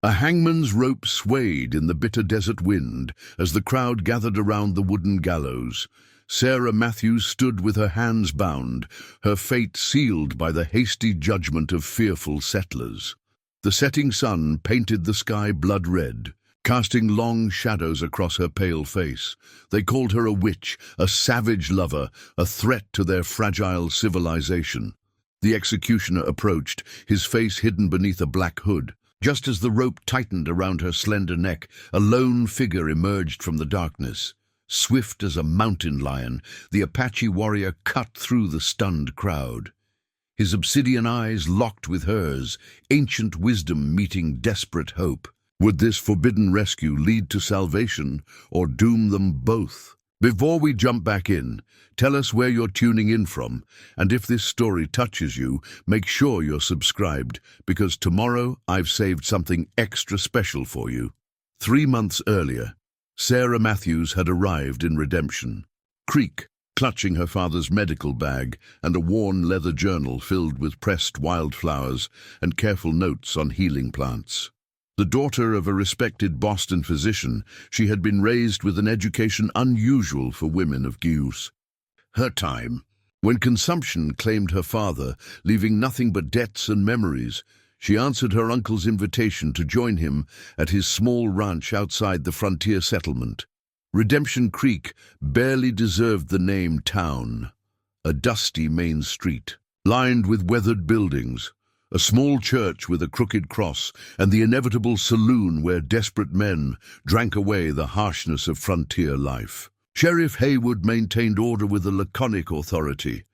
A hangman's rope swayed in the bitter desert wind as the crowd gathered around the wooden gallows. Sarah Matthews stood with her hands bound, her fate sealed by the hasty judgment of fearful settlers. The setting sun painted the sky blood red, casting long shadows across her pale face. They called her a witch, a savage lover, a threat to their fragile civilization. The executioner approached, his face hidden beneath a black hood. Just as the rope tightened around her slender neck, a lone figure emerged from the darkness. Swift as a mountain lion, the Apache warrior cut through the stunned crowd. His obsidian eyes locked with hers, ancient wisdom meeting desperate hope. Would this forbidden rescue lead to salvation or doom them both? Before we jump back in, tell us where you're tuning in from, and if this story touches you, make sure you're subscribed, because tomorrow I've saved something extra special for you. 3 months earlier, Sarah Matthews had arrived in Redemption Creek, clutching her father's medical bag and a worn leather journal filled with pressed wildflowers and careful notes on healing plants. The daughter of a respected Boston physician, she had been raised with an education unusual for women of use. Her time, when consumption claimed her father, leaving nothing but debts and memories, she answered her uncle's invitation to join him at his small ranch outside the frontier settlement. Redemption Creek barely deserved the name town. A dusty main street, lined with weathered buildings, a small church with a crooked cross, and the inevitable saloon where desperate men drank away the harshness of frontier life. Sheriff Haywood maintained order with a laconic authority,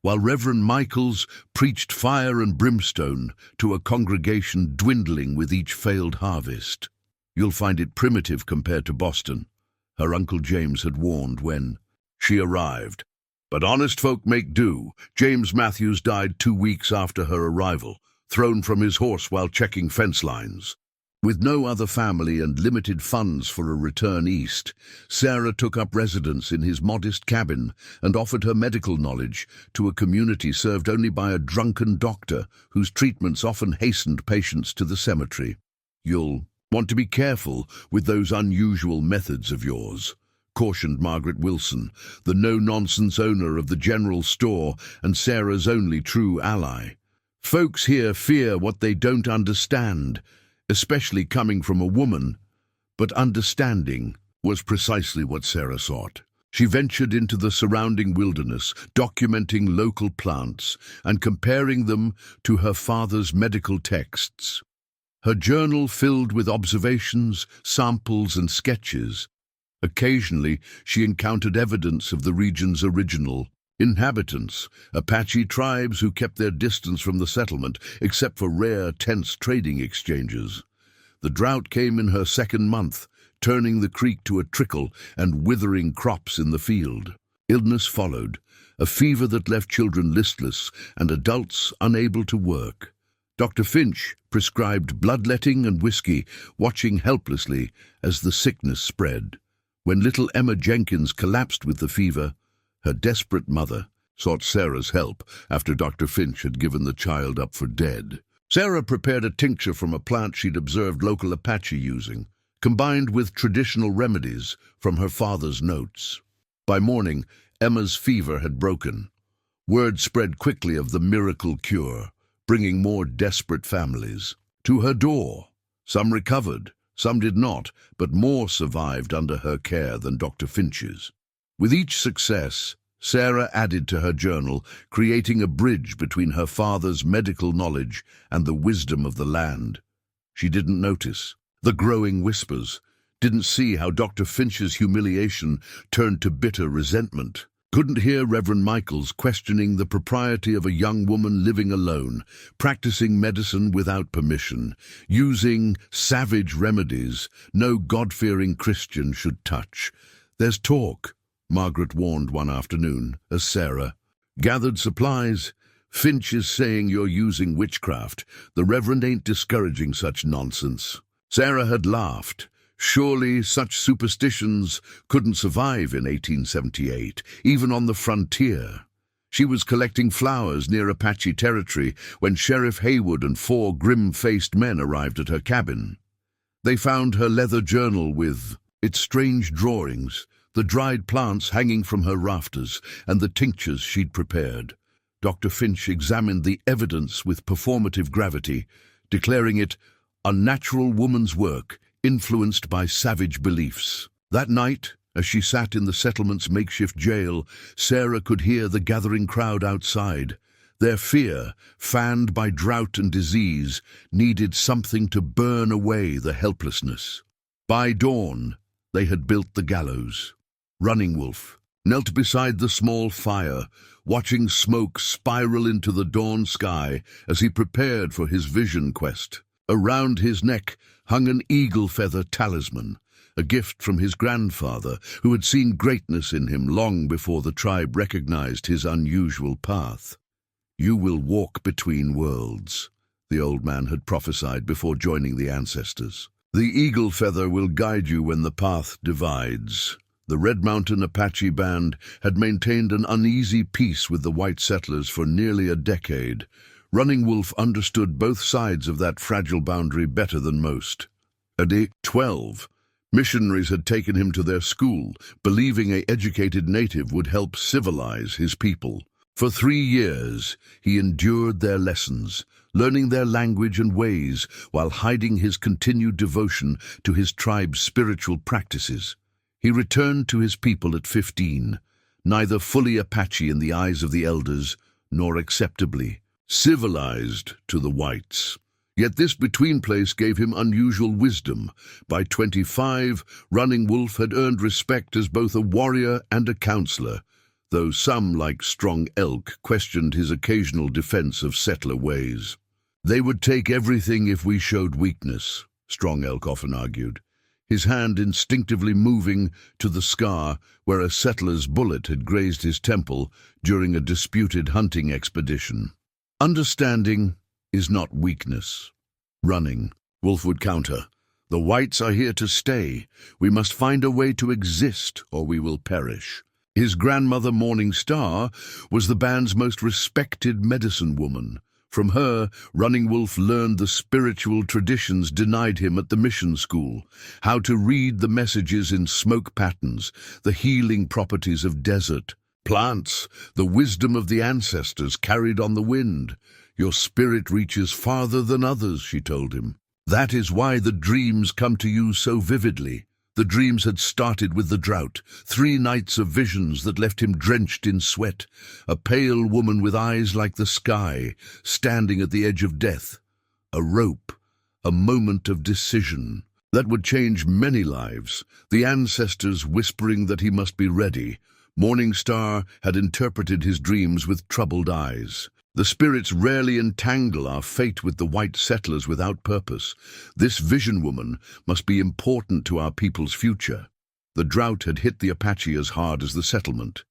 while Reverend Michaels preached fire and brimstone to a congregation dwindling with each failed harvest. You'll find it primitive compared to Boston, her Uncle James had warned when she arrived. But honest folk make do. James Matthews died 2 weeks after her arrival, thrown from his horse while checking fence lines. With no other family and limited funds for a return east, Sarah took up residence in his modest cabin and offered her medical knowledge to a community served only by a drunken doctor whose treatments often hastened patients to the cemetery. You'll want to be careful with those unusual methods of yours, cautioned Margaret Wilson, the no-nonsense owner of the general store and Sarah's only true ally. Folks here fear what they don't understand, especially coming from a woman, but understanding was precisely what Sarah sought. She ventured into the surrounding wilderness, documenting local plants and comparing them to her father's medical texts. Her journal filled with observations, samples, and sketches. Occasionally, she encountered evidence of the region's original inhabitants, Apache tribes who kept their distance from the settlement, except for rare, tense trading exchanges. The drought came in her 2nd month, turning the creek to a trickle and withering crops in the field. Illness followed, a fever that left children listless and adults unable to work. Dr. Finch prescribed bloodletting and whiskey, watching helplessly as the sickness spread. When little Emma Jenkins collapsed with the fever, her desperate mother sought Sarah's help after Dr. Finch had given the child up for dead. Sarah prepared a tincture from a plant she'd observed local Apache using, combined with traditional remedies from her father's notes. By morning, Emma's fever had broken. Word spread quickly of the miracle cure, bringing more desperate families to her door. Some recovered, some did not, but more survived under her care than Dr. Finch's. With each success, Sarah added to her journal, creating a bridge between her father's medical knowledge and the wisdom of the land. She didn't notice the growing whispers, didn't see how Dr. Finch's humiliation turned to bitter resentment, couldn't hear Reverend Michaels questioning the propriety of a young woman living alone, practicing medicine without permission, using savage remedies no God-fearing Christian should touch. "There's talk," Margaret warned one afternoon, as Sarah gathered supplies. "Finch is saying you're using witchcraft. The Reverend ain't discouraging such nonsense." Sarah had laughed. Surely such superstitions couldn't survive in 1878, even on the frontier. She was collecting flowers near Apache territory when Sheriff Haywood and 4 grim-faced men arrived at her cabin. They found her leather journal with its strange drawings, the dried plants hanging from her rafters, and the tinctures she'd prepared. Dr. Finch examined the evidence with performative gravity, declaring it unnatural woman's work, influenced by savage beliefs. That night, as she sat in the settlement's makeshift jail, Sarah could hear the gathering crowd outside. Their fear, fanned by drought and disease, needed something to burn away the helplessness. By dawn, they had built the gallows. Running Wolf knelt beside the small fire, watching smoke spiral into the dawn sky as he prepared for his vision quest. Around his neck hung an eagle feather talisman, a gift from his grandfather, who had seen greatness in him long before the tribe recognized his unusual path. "You will walk between worlds," the old man had prophesied before joining the ancestors. "The eagle feather will guide you when the path divides." The Red Mountain Apache band had maintained an uneasy peace with the white settlers for nearly a decade. Running Wolf understood both sides of that fragile boundary better than most. At age 12, missionaries had taken him to their school, believing an educated native would help civilize his people. For 3 years, he endured their lessons, learning their language and ways while hiding his continued devotion to his tribe's spiritual practices. He returned to his people at 15, neither fully Apache in the eyes of the elders, nor acceptably civilized to the whites. Yet this between place gave him unusual wisdom. By 25, Running Wolf had earned respect as both a warrior and a counselor, though some, like Strong Elk, questioned his occasional defense of settler ways. "They would take everything if we showed weakness," Strong Elk often argued, his hand instinctively moving to the scar where a settler's bullet had grazed his temple during a disputed hunting expedition. "Understanding is not weakness." Running Wolf would counter, "The whites are here to stay. We must find a way to exist, or we will perish." His grandmother, Morning Star, was the band's most respected medicine woman. From her, Running Wolf learned the spiritual traditions denied him at the mission school, how to read the messages in smoke patterns, the healing properties of desert plants, the wisdom of the ancestors carried on the wind. "Your spirit reaches farther than others," she told him. "That is why the dreams come to you so vividly." The dreams had started with the drought, 3 nights of visions that left him drenched in sweat, a pale woman with eyes like the sky, standing at the edge of death, a rope, a moment of decision that would change many lives, the ancestors whispering that he must be ready. Morning Star had interpreted his dreams with troubled eyes. "The spirits rarely entangle our fate with the white settlers without purpose. This vision woman must be important to our people's future." The drought had hit the Apache as hard as the settlement.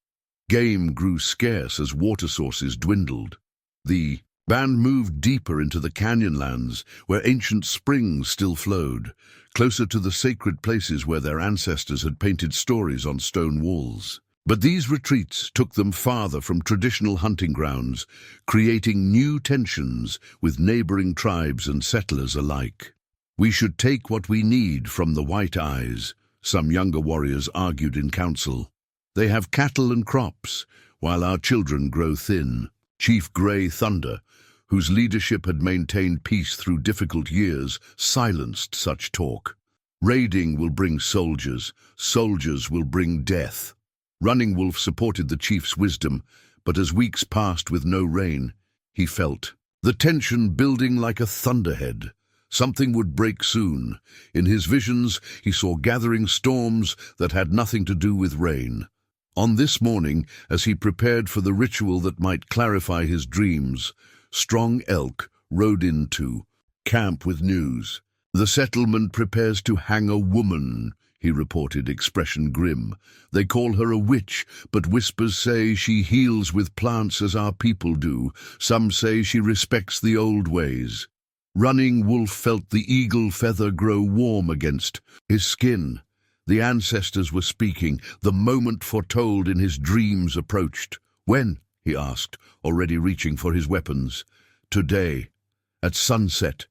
Game grew scarce as water sources dwindled. The band moved deeper into the canyonlands, where ancient springs still flowed, closer to the sacred places where their ancestors had painted stories on stone walls. But these retreats took them farther from traditional hunting grounds, creating new tensions with neighboring tribes and settlers alike. "We should take what we need from the White Eyes," some younger warriors argued in council. "They have cattle and crops, while our children grow thin." Chief Grey Thunder, whose leadership had maintained peace through difficult years, silenced such talk. "Raiding will bring soldiers. Soldiers will bring death." Running Wolf supported the chief's wisdom, but as weeks passed with no rain, he felt the tension building like a thunderhead. Something would break soon. In his visions, he saw gathering storms that had nothing to do with rain. On this morning, as he prepared for the ritual that might clarify his dreams, Strong Elk rode into camp with news. "The settlement prepares to hang a woman," he reported, expression grim. "They call her a witch, but whispers say she heals with plants as our people do. Some say she respects the old ways." Running Wolf felt the eagle feather grow warm against his skin. The ancestors were speaking. The moment foretold in his dreams approached. "When?" he asked, already reaching for his weapons. "Today, at sunset."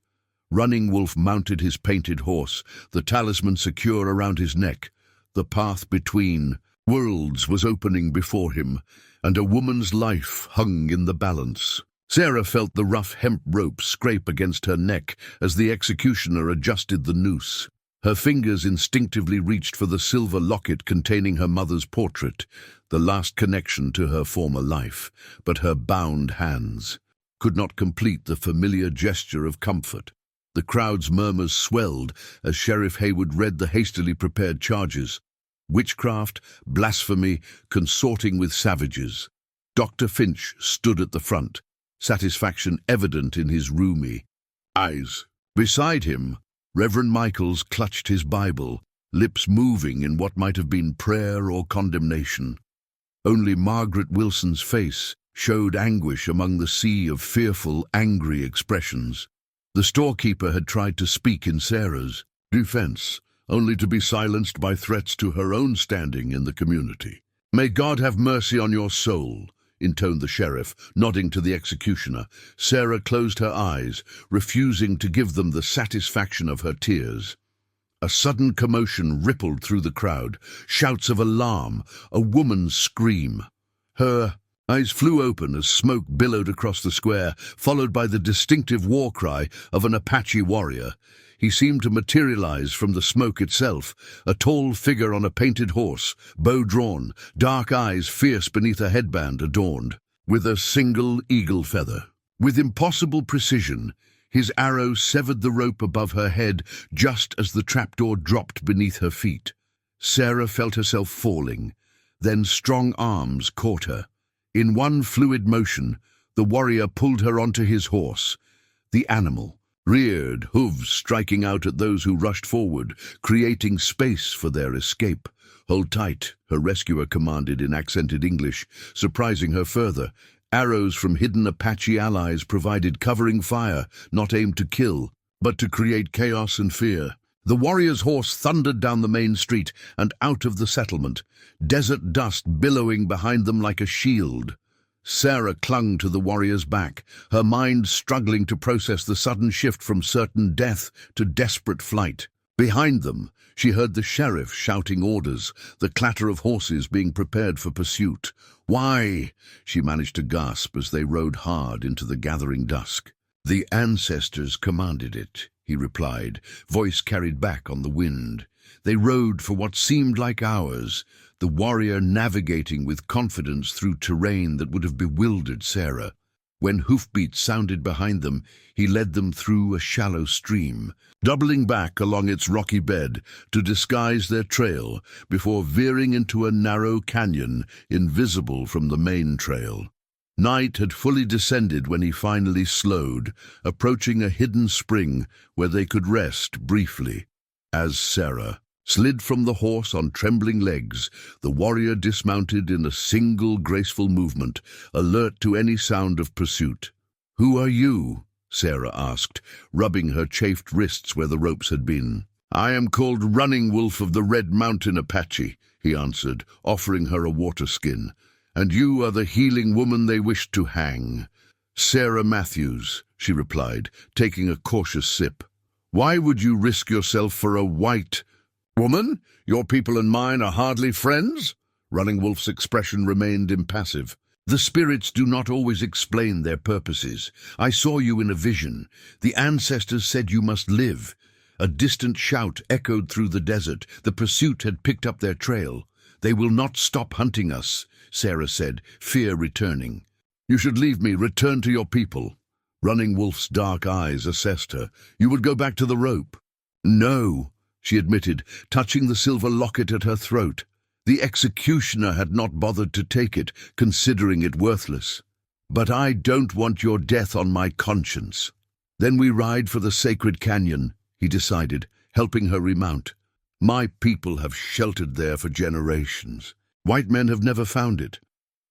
Running Wolf mounted his painted horse, the talisman secure around his neck. The path between worlds was opening before him, and a woman's life hung in the balance. Sarah felt the rough hemp rope scrape against her neck as the executioner adjusted the noose. Her fingers instinctively reached for the silver locket containing her mother's portrait, the last connection to her former life, but her bound hands could not complete the familiar gesture of comfort. The crowd's murmurs swelled as Sheriff Haywood read the hastily prepared charges. Witchcraft, blasphemy, consorting with savages. Dr. Finch stood at the front, satisfaction evident in his rheumy eyes. Beside him, Reverend Michaels clutched his Bible, lips moving in what might have been prayer or condemnation. Only Margaret Wilson's face showed anguish among the sea of fearful, angry expressions. The storekeeper had tried to speak in Sarah's defense, only to be silenced by threats to her own standing in the community. "May God have mercy on your soul," intoned the sheriff, nodding to the executioner. Sarah closed her eyes, refusing to give them the satisfaction of her tears. A sudden commotion rippled through the crowd, shouts of alarm, a woman's scream. Her eyes flew open as smoke billowed across the square, followed by the distinctive war cry of an Apache warrior. He seemed to materialize from the smoke itself, a tall figure on a painted horse, bow drawn, dark eyes fierce beneath a headband adorned with a single eagle feather. With impossible precision, his arrow severed the rope above her head just as the trapdoor dropped beneath her feet. Sarah felt herself falling, then strong arms caught her. In one fluid motion, the warrior pulled her onto his horse. The animal reared, hooves striking out at those who rushed forward, creating space for their escape. "Hold tight," her rescuer commanded in accented English, surprising her further. Arrows from hidden Apache allies provided covering fire, not aimed to kill, but to create chaos and fear. The warrior's horse thundered down the main street and out of the settlement, desert dust billowing behind them like a shield. Sarah clung to the warrior's back, her mind struggling to process the sudden shift from certain death to desperate flight. Behind them, she heard the sheriff shouting orders, the clatter of horses being prepared for pursuit. "Why?" she managed to gasp as they rode hard into the gathering dusk. "The ancestors commanded it," he replied, voice carried back on the wind. They rode for what seemed like hours, the warrior navigating with confidence through terrain that would have bewildered Sarah. When hoofbeats sounded behind them, he led them through a shallow stream, doubling back along its rocky bed to disguise their trail before veering into a narrow canyon invisible from the main trail. Night had fully descended when he finally slowed, approaching a hidden spring where they could rest briefly. As Sarah slid from the horse on trembling legs, the warrior dismounted in a single graceful movement, alert to any sound of pursuit. "Who are you?" Sarah asked, rubbing her chafed wrists where the ropes had been. "I am called Running Wolf of the Red Mountain Apache," he answered, offering her a water skin. "And you are the healing woman they wished to hang." "Sarah Matthews," she replied, taking a cautious sip. "Why would you risk yourself for a white woman? Your people and mine are hardly friends?" Running Wolf's expression remained impassive. "The spirits do not always explain their purposes. I saw you in a vision. The ancestors said you must live." A distant shout echoed through the desert. The pursuit had picked up their trail. "They will not stop hunting us," Sarah said, fear returning. "You should leave me, return to your people." Running Wolf's dark eyes assessed her. "You would go back to the rope." "No," she admitted, touching the silver locket at her throat. The executioner had not bothered to take it, considering it worthless. "But I don't want your death on my conscience." "Then we ride for the sacred canyon," he decided, helping her remount. "My people have sheltered there for generations. White men have never found it."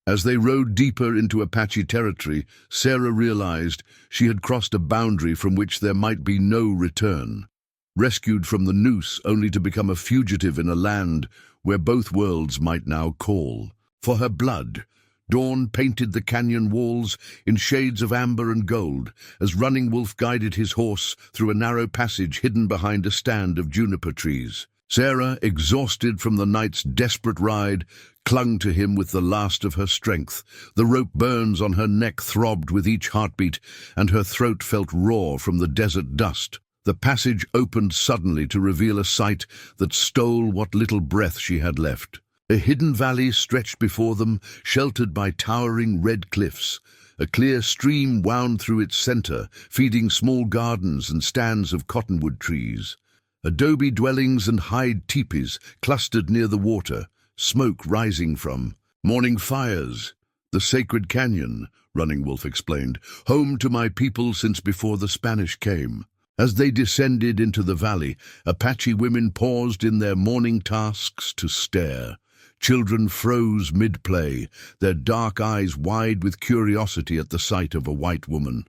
As they rode deeper into Apache territory, Sarah realized she had crossed a boundary from which there might be no return. Rescued from the Noose only to become a fugitive in a land where both worlds might now call for her blood. Dawn painted the canyon walls in shades of amber and gold as Running Wolf guided his horse through a narrow passage hidden behind a stand of juniper trees. Sarah, exhausted from the night's desperate ride, clung to him with the last of her strength. The rope burns on her neck throbbed with each heartbeat, and her throat felt raw from the desert dust. The passage opened suddenly to reveal a sight that stole what little breath she had left. A hidden valley stretched before them, sheltered by towering red cliffs. A clear stream wound through its center, feeding small gardens and stands of cottonwood trees. Adobe dwellings and hide teepees clustered near the water, smoke rising from morning fires. The sacred canyon, Running Wolf explained, home to my people since before the Spanish came. As they descended into the valley, Apache women paused in their morning tasks to stare. Children froze mid-play, their dark eyes wide with curiosity at the sight of a white woman.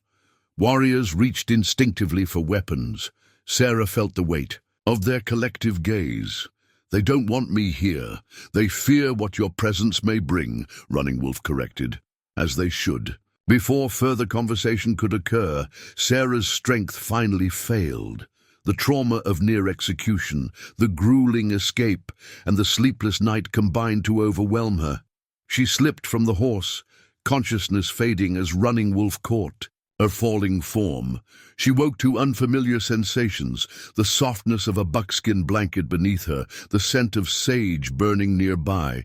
Warriors reached instinctively for weapons. Sarah felt the weight of their collective gaze. They don't want me here. They fear what your presence may bring, Running Wolf corrected, as they should. Before further conversation could occur, Sarah's strength finally failed. The trauma of near execution, the grueling escape, and the sleepless night combined to overwhelm her. She slipped from the horse, consciousness fading as Running Wolf caught her falling form. She woke to unfamiliar sensations, the softness of a buckskin blanket beneath her, the scent of sage burning nearby,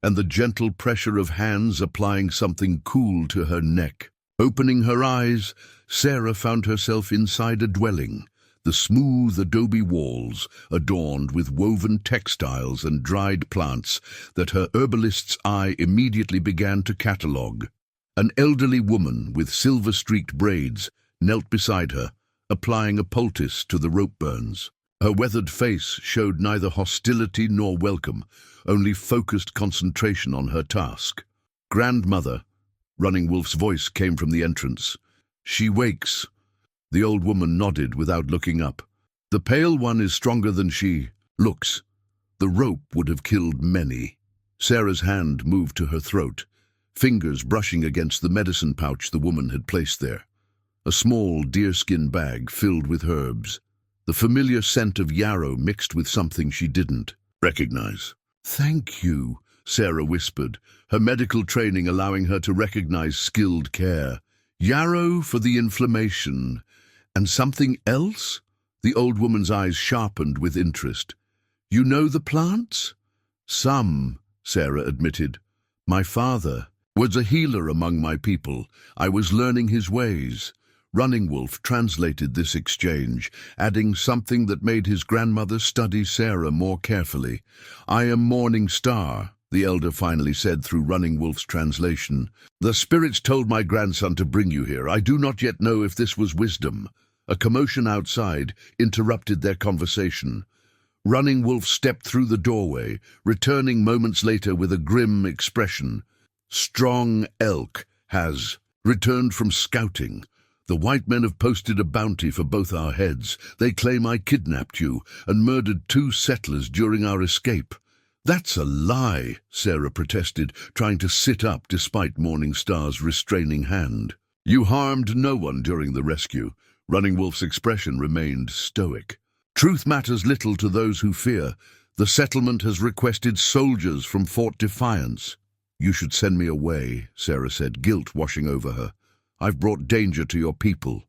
and the gentle pressure of hands applying something cool to her neck. Opening her eyes, Sarah found herself inside a dwelling. The smooth adobe walls, adorned with woven textiles and dried plants that her herbalist's eye immediately began to catalogue. An elderly woman with silver-streaked braids knelt beside her, applying a poultice to the rope burns. Her weathered face showed neither hostility nor welcome, only focused concentration on her task. "Grandmother," Running Wolf's voice came from the entrance. "She wakes." The old woman nodded without looking up. "The pale one is stronger than she looks. The rope would have killed many." Sarah's hand moved to her throat, fingers brushing against the medicine pouch the woman had placed there. A small deerskin bag filled with herbs, the familiar scent of yarrow mixed with something she didn't recognize. "Thank you," Sarah whispered, her medical training allowing her to recognize skilled care. "Yarrow for the inflammation. And something else?" The old woman's eyes sharpened with interest. "You know the plants?" "Some," Sarah admitted. "My father was a healer among my people. I was learning his ways." Running Wolf translated this exchange, adding something that made his grandmother study Sarah more carefully. "I am Morning Star," the elder finally said through Running Wolf's translation. "The spirits told my grandson to bring you here. I do not yet know if this was wisdom." A commotion outside interrupted their conversation. Running Wolf stepped through the doorway, returning moments later with a grim expression. "Strong Elk has returned from scouting. The white men have posted a bounty for both our heads. They claim I kidnapped you and murdered 2 settlers during our escape." "That's a lie," Sarah protested, trying to sit up despite Morning Star's restraining hand. "You harmed no one during the rescue." Running Wolf's expression remained stoic. "Truth matters little to those who fear. The settlement has requested soldiers from Fort Defiance." "You should send me away," Sarah said, guilt washing over her. "I've brought danger to your people."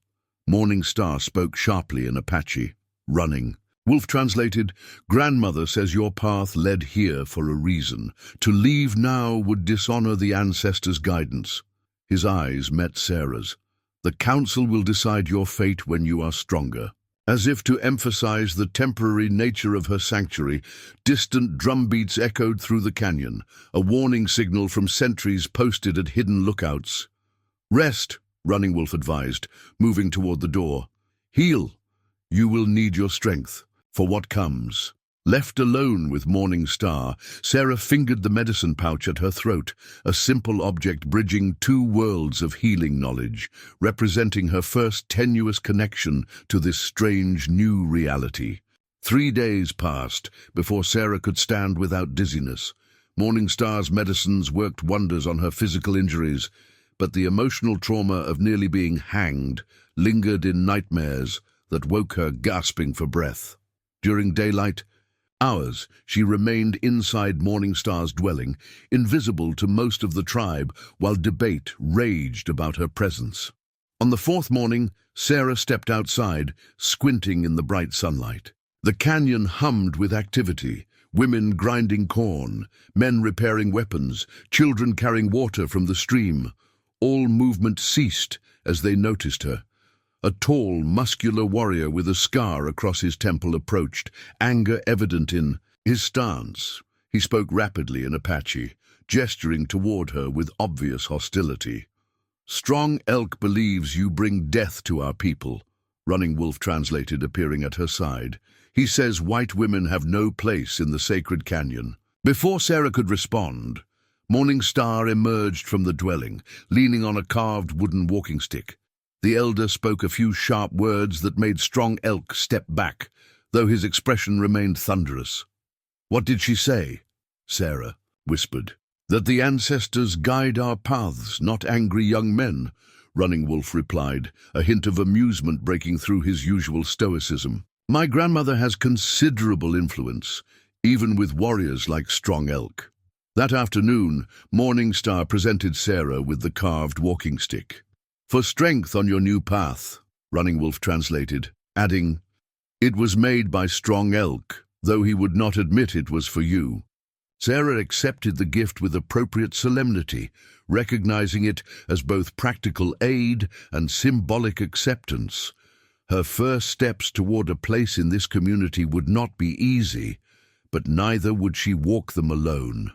Morning Star spoke sharply in Apache. "Running." Wolf translated, "Grandmother says your path led here for a reason. To leave now would dishonor the ancestors' guidance." His eyes met Sarah's. "The council will decide your fate when you are stronger." As if to emphasize the temporary nature of her sanctuary, distant drumbeats echoed through the canyon, a warning signal from sentries posted at hidden lookouts. "Rest," Running Wolf advised, moving toward the door. "Heal. You will need your strength for what comes." Left alone with Morning Star, Sarah fingered the medicine pouch at her throat, a simple object bridging 2 worlds of healing knowledge, representing her first tenuous connection to this strange new reality. 3 days passed before Sarah could stand without dizziness. Morningstar's medicines worked wonders on her physical injuries, but the emotional trauma of nearly being hanged lingered in nightmares that woke her gasping for breath. During daylight hours, she remained inside Morningstar's dwelling, invisible to most of the tribe, while debate raged about her presence. On the fourth morning, Sarah stepped outside, squinting in the bright sunlight. The canyon hummed with activity. Women grinding corn, men repairing weapons, children carrying water from the stream. All movement ceased as they noticed her. A tall, muscular warrior with a scar across his temple approached, anger evident in his stance. He spoke rapidly in Apache, gesturing toward her with obvious hostility. "Strong Elk believes you bring death to our people," Running Wolf translated, appearing at her side. "He says white women have no place in the sacred canyon." Before Sarah could respond, Morningstar emerged from the dwelling, leaning on a carved wooden walking stick. The elder spoke a few sharp words that made Strong Elk step back, though his expression remained thunderous. "What did she say?" Sarah whispered. "That the ancestors guide our paths, not angry young men," Running Wolf replied, a hint of amusement breaking through his usual stoicism. "My grandmother has considerable influence, even with warriors like Strong Elk." That afternoon, Morningstar presented Sarah with the carved walking stick. "For strength on your new path," Running Wolf translated, adding, "It was made by Strong Elk, though he would not admit it was for you." Sarah accepted the gift with appropriate solemnity, recognizing it as both practical aid and symbolic acceptance. Her first steps toward a place in this community would not be easy, but neither would she walk them alone.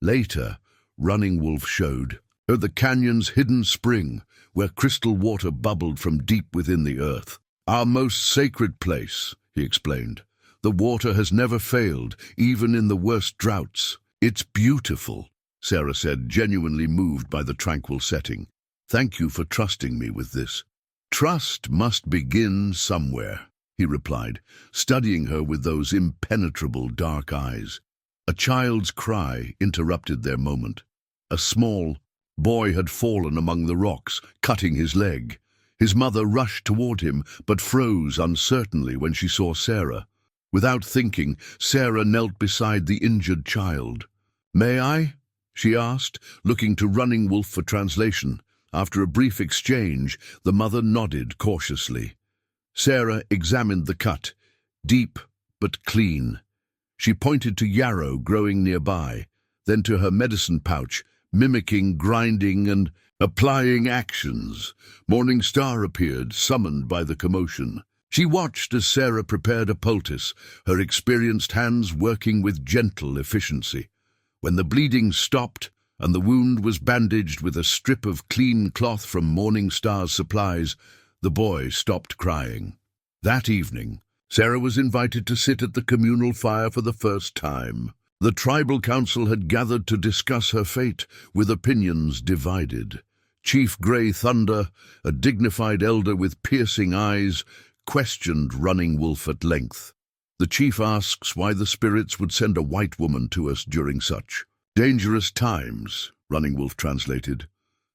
Later, Running Wolf showed her the canyon's hidden spring, where crystal water bubbled from deep within the earth. "Our most sacred place," he explained. "The water has never failed, even in the worst droughts." "It's beautiful," Sarah said, genuinely moved by the tranquil setting. "Thank you for trusting me with this." "Trust must begin somewhere," he replied, studying her with those impenetrable dark eyes. A child's cry interrupted their moment. A small boy had fallen among the rocks, cutting his leg. His mother rushed toward him, but froze uncertainly when she saw Sarah. Without thinking, Sarah knelt beside the injured child. "May I?" she asked, looking to Running Wolf for translation. After a brief exchange, the mother nodded cautiously. Sarah examined the cut, deep but clean. She pointed to yarrow growing nearby, then to her medicine pouch, mimicking grinding and applying actions. Morningstar appeared, summoned by the commotion. She watched as Sarah prepared a poultice, her experienced hands working with gentle efficiency. When the bleeding stopped and the wound was bandaged with a strip of clean cloth from Morningstar's supplies, the boy stopped crying. That evening, Sarah was invited to sit at the communal fire for the first time. The tribal council had gathered to discuss her fate, with opinions divided. Chief Grey Thunder, a dignified elder with piercing eyes, questioned Running Wolf at length. "The chief asks why the spirits would send a white woman to us during such dangerous times," Running Wolf translated.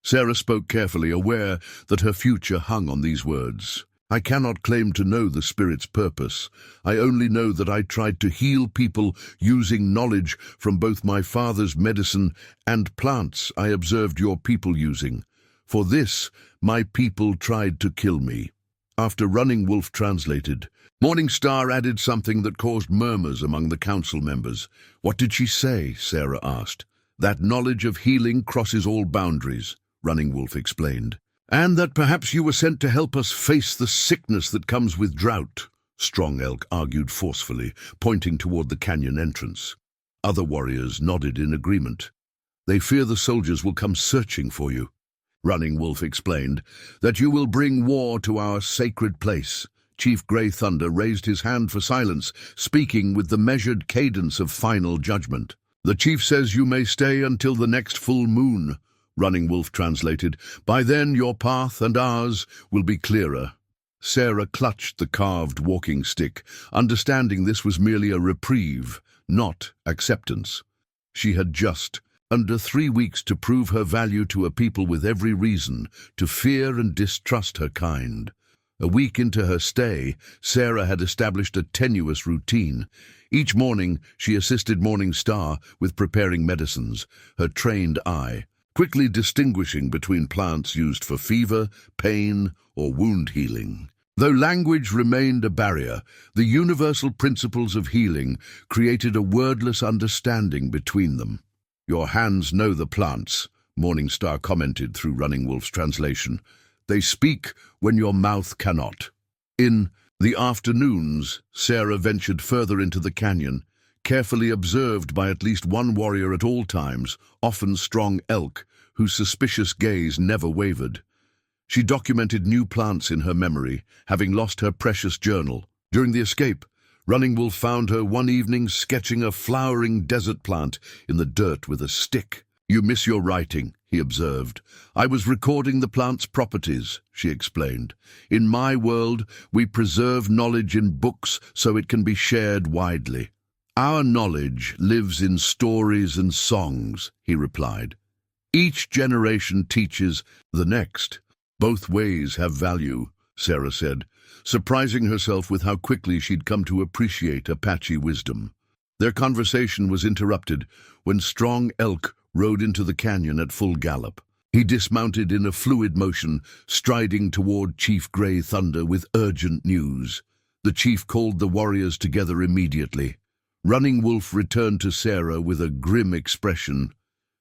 Sarah spoke carefully, aware that her future hung on these words. "I cannot claim to know the spirit's purpose. I only know that I tried to heal people using knowledge from both my father's medicine and plants I observed your people using. For this, my people tried to kill me." After Running Wolf translated, Morningstar added something that caused murmurs among the council members. "What did she say?" Sarah asked. "That knowledge of healing crosses all boundaries," Running Wolf explained. "And that perhaps you were sent to help us face the sickness that comes with drought," Strong Elk argued forcefully, pointing toward the canyon entrance. Other warriors nodded in agreement. "They fear the soldiers will come searching for you," Running Wolf explained, "that you will bring war to our sacred place." Chief Grey Thunder raised his hand for silence, speaking with the measured cadence of final judgment. "The chief says you may stay until the next full moon," Running Wolf translated. "By then your path and ours will be clearer." Sarah clutched the carved walking stick, understanding this was merely a reprieve, not acceptance. She had just under 3 weeks to prove her value to a people with every reason to fear and distrust her kind. A week into her stay, Sarah had established a tenuous routine. Each morning, she assisted Morning Star with preparing medicines, her trained eye, quickly distinguishing between plants used for fever, pain, or wound healing. Though language remained a barrier, the universal principles of healing created a wordless understanding between them. "Your hands know the plants," Morning Star commented through Running Wolf's translation. "They speak when your mouth cannot." In the afternoons, Sarah ventured further into the canyon, carefully observed by at least one warrior at all times, often strong elk, whose suspicious gaze never wavered. She documented new plants in her memory, having lost her precious journal. During the escape, Running Wolf found her one evening sketching a flowering desert plant in the dirt with a stick. "You miss your writing," he observed. "I was recording the plant's properties," she explained. "In my world, we preserve knowledge in books so it can be shared widely." "Our knowledge lives in stories and songs," he replied. "Each generation teaches the next. Both ways have value," Sarah said, surprising herself with how quickly she'd come to appreciate Apache wisdom. Their conversation was interrupted when Strong Elk rode into the canyon at full gallop. He dismounted in a fluid motion, striding toward Chief Grey Thunder with urgent news. The chief called the warriors together immediately. Running Wolf returned to Sarah with a grim expression.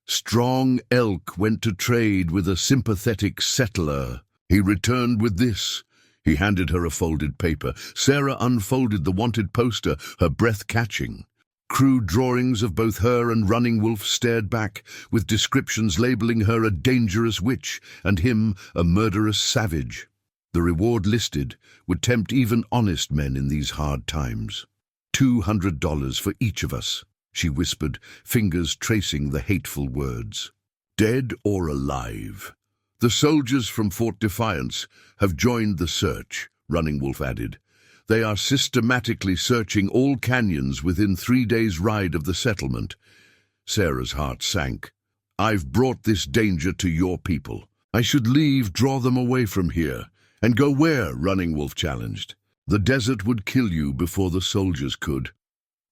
"Strong Elk went to trade with a sympathetic settler. He returned with this." He handed her a folded paper. Sarah unfolded the wanted poster, her breath catching. Crude drawings of both her and Running Wolf stared back, with descriptions labeling her a dangerous witch and him a murderous savage. The reward listed would tempt even honest men in these hard times. $200 for each of us, she whispered, fingers tracing the hateful words. "Dead or alive. The soldiers from Fort Defiance have joined the search," Running Wolf added. "They are systematically searching all canyons within 3 days' ride of the settlement." Sarah's heart sank. "I've brought this danger to your people. I should leave, draw them away from here." "And go where?" Running Wolf challenged. "The desert would kill you before the soldiers could."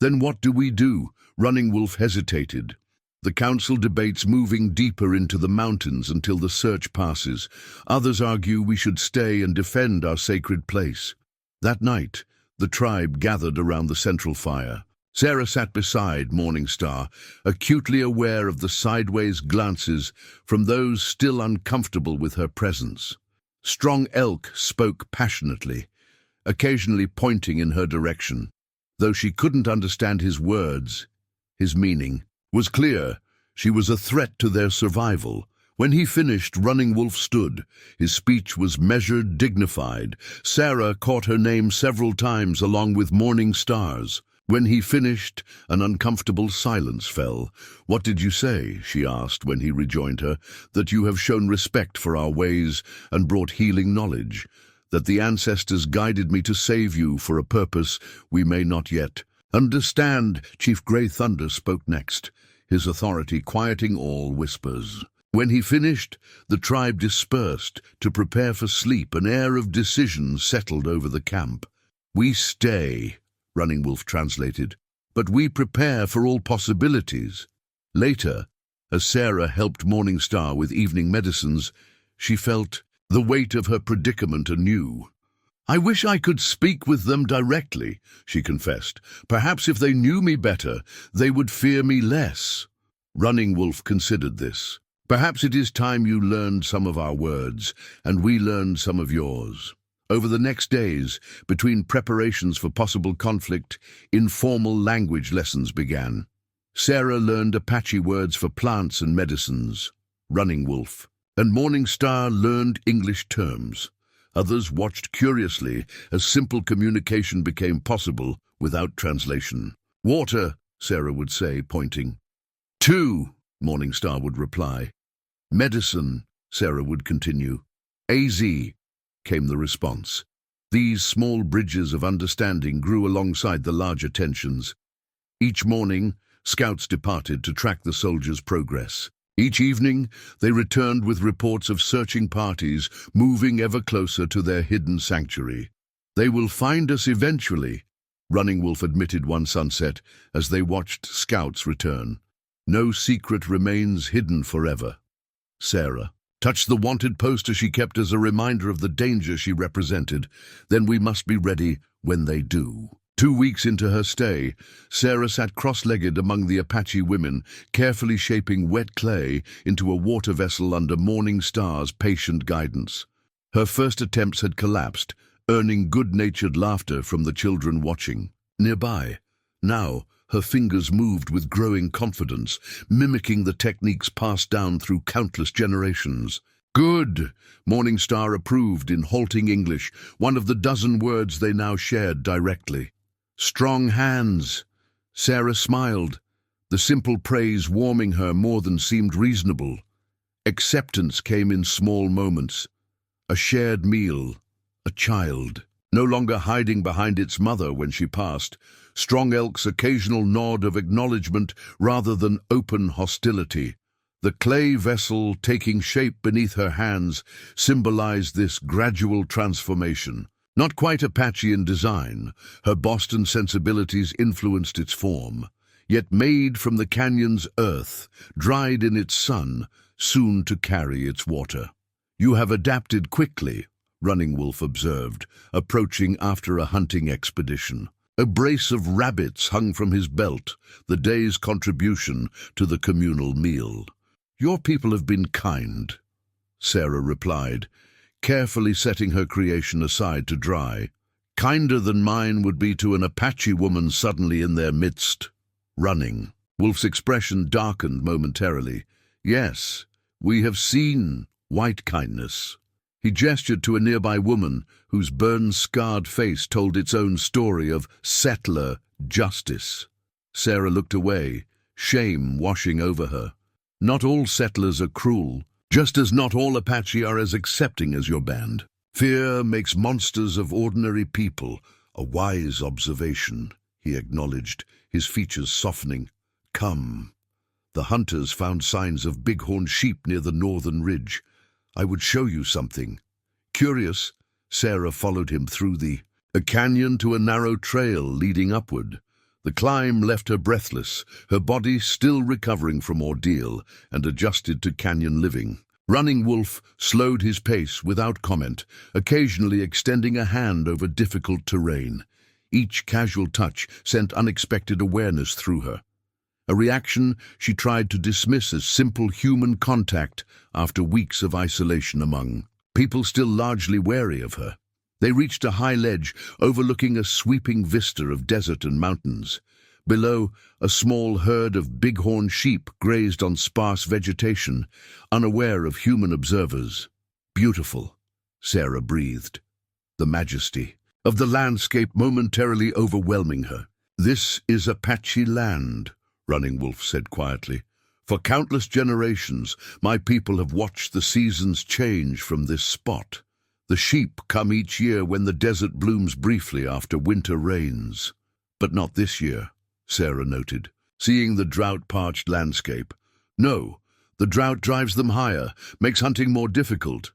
"Then what do we do?" Running Wolf hesitated. "The council debates moving deeper into the mountains until the search passes. Others argue we should stay and defend our sacred place." That night, the tribe gathered around the central fire. Sarah sat beside Morning Star, acutely aware of the sideways glances from those still uncomfortable with her presence. Strong Elk spoke passionately, occasionally pointing in her direction. Though she couldn't understand his words, his meaning was clear. She was a threat to their survival. When he finished, Running Wolf stood. His speech was measured, dignified. Sarah caught her name several times along with Morning Star's. When he finished, an uncomfortable silence fell. "What did you say?" she asked when he rejoined her. "That you have shown respect for our ways and brought healing knowledge. That the ancestors guided me to save you for a purpose we may not yet understand." Chief Grey Thunder spoke next, his authority quieting all whispers. When he finished, the tribe dispersed to prepare for sleep. An air of decision settled over the camp. "We stay," Running Wolf translated, "but we prepare for all possibilities." Later, as Sarah helped Morning Star with evening medicines, she felt the weight of her predicament anew. "I wish I could speak with them directly," she confessed. "Perhaps if they knew me better, they would fear me less." Running Wolf considered this. "Perhaps it is time you learned some of our words, and we learned some of yours." Over the next days, between preparations for possible conflict, informal language lessons began. Sarah learned Apache words for plants and medicines, Running Wolf, and Morning Star learned English terms. Others watched curiously as simple communication became possible without translation. "Water," Sarah would say, pointing. "Two," Morning Star would reply. "Medicine," Sarah would continue. "AZ," came the response. These small bridges of understanding grew alongside the larger tensions. Each morning, Scouts departed to track the soldiers' progress. Each evening, they returned with reports of searching parties moving ever closer to their hidden sanctuary. "They will find us eventually," Running Wolf admitted one sunset as they watched scouts return. "No secret remains hidden forever." Sarah touched the wanted poster she kept as a reminder of the danger she represented. "Then we must be ready when they do." 2 weeks into her stay, Sarah sat cross-legged among the Apache women, carefully shaping wet clay into a water vessel under morning star's patient guidance. Her first attempts had collapsed, earning good-natured laughter from the children watching. Nearby, now, her fingers moved with growing confidence, mimicking the techniques passed down through countless generations. "Good," Morning Star approved in halting English, one of the dozen words they now shared directly. "Strong hands." Sarah smiled, the simple praise warming her more than seemed reasonable. Acceptance came in small moments. A shared meal, a child, no longer hiding behind its mother when she passed. Strong Elk's occasional nod of acknowledgement rather than open hostility. The clay vessel taking shape beneath her hands symbolized this gradual transformation. Not quite Apache in design, her Boston sensibilities influenced its form, yet made from the canyon's earth, dried in its sun, soon to carry its water. "You have adapted quickly," Running Wolf observed, approaching after a hunting expedition. A brace of rabbits hung from his belt, the day's contribution to the communal meal. "Your people have been kind," Sarah replied, carefully setting her creation aside to dry. "Kinder than mine would be to an Apache woman suddenly in their midst." Running Wolf's expression darkened momentarily. "Yes, we have seen white kindness." He gestured to a nearby woman whose burn-scarred face told its own story of settler justice. Sarah looked away, shame washing over her. "Not all settlers are cruel, just as not all Apache are as accepting as your band. Fear makes monsters of ordinary people, a wise observation," he acknowledged, his features softening. "Come." The hunters found signs of bighorn sheep near the northern ridge. "I would show you something." Curious, Sarah followed him through a canyon to a narrow trail leading upward. The climb left her breathless, her body still recovering from ordeal and adjusted to canyon living. Running Wolf slowed his pace without comment, occasionally extending a hand over difficult terrain. Each casual touch sent unexpected awareness through her. A reaction she tried to dismiss as simple human contact after weeks of isolation among people still largely wary of her. They reached a high ledge overlooking a sweeping vista of desert and mountains. Below, a small herd of bighorn sheep grazed on sparse vegetation, unaware of human observers. "Beautiful," Sarah breathed, the majesty of the landscape momentarily overwhelming her. "This is Apache land," Running Wolf said quietly. "For countless generations, my people have watched the seasons change from this spot. The sheep come each year when the desert blooms briefly after winter rains. But not this year," Sarah noted, seeing the drought-parched landscape. "No, the drought drives them higher, makes hunting more difficult."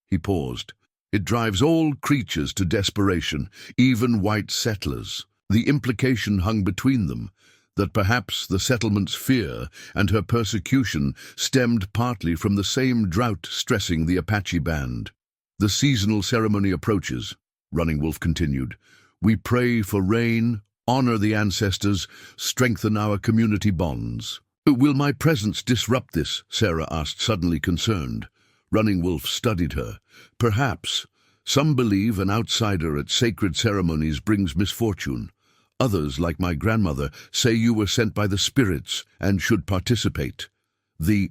He paused. "It drives all creatures to desperation, even white settlers." The implication hung between them, that perhaps the settlement's fear and her persecution stemmed partly from the same drought stressing the Apache band. "The seasonal ceremony approaches," Running Wolf continued. "We pray for rain, honor the ancestors, strengthen our community bonds." "Will my presence disrupt this?" Sarah asked, suddenly concerned. Running Wolf studied her. "Perhaps. Some believe an outsider at sacred ceremonies brings misfortune. Others, like my grandmother, say you were sent by the spirits and should participate." The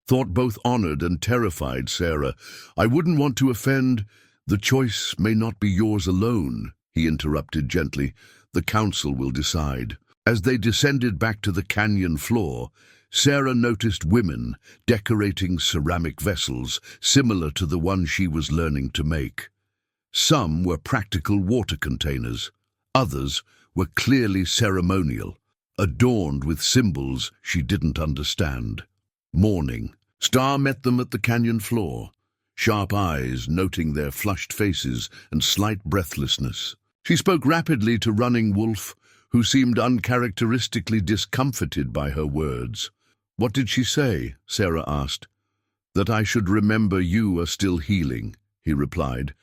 thought both honored and terrified Sarah. "I wouldn't want to offend." "The choice may not be yours alone," he interrupted gently. "The council will decide." As they descended back to the canyon floor, Sarah noticed women decorating ceramic vessels similar to the one she was learning to make. Some were practical water containers. Others were clearly ceremonial, adorned with symbols she didn't understand. Morning. Star met them at the canyon floor, sharp eyes noting their flushed faces and slight breathlessness. She spoke rapidly to Running Wolf, who seemed uncharacteristically discomfited by her words. "What did she say?" Sarah asked. "That I should remember you are still healing," he replied,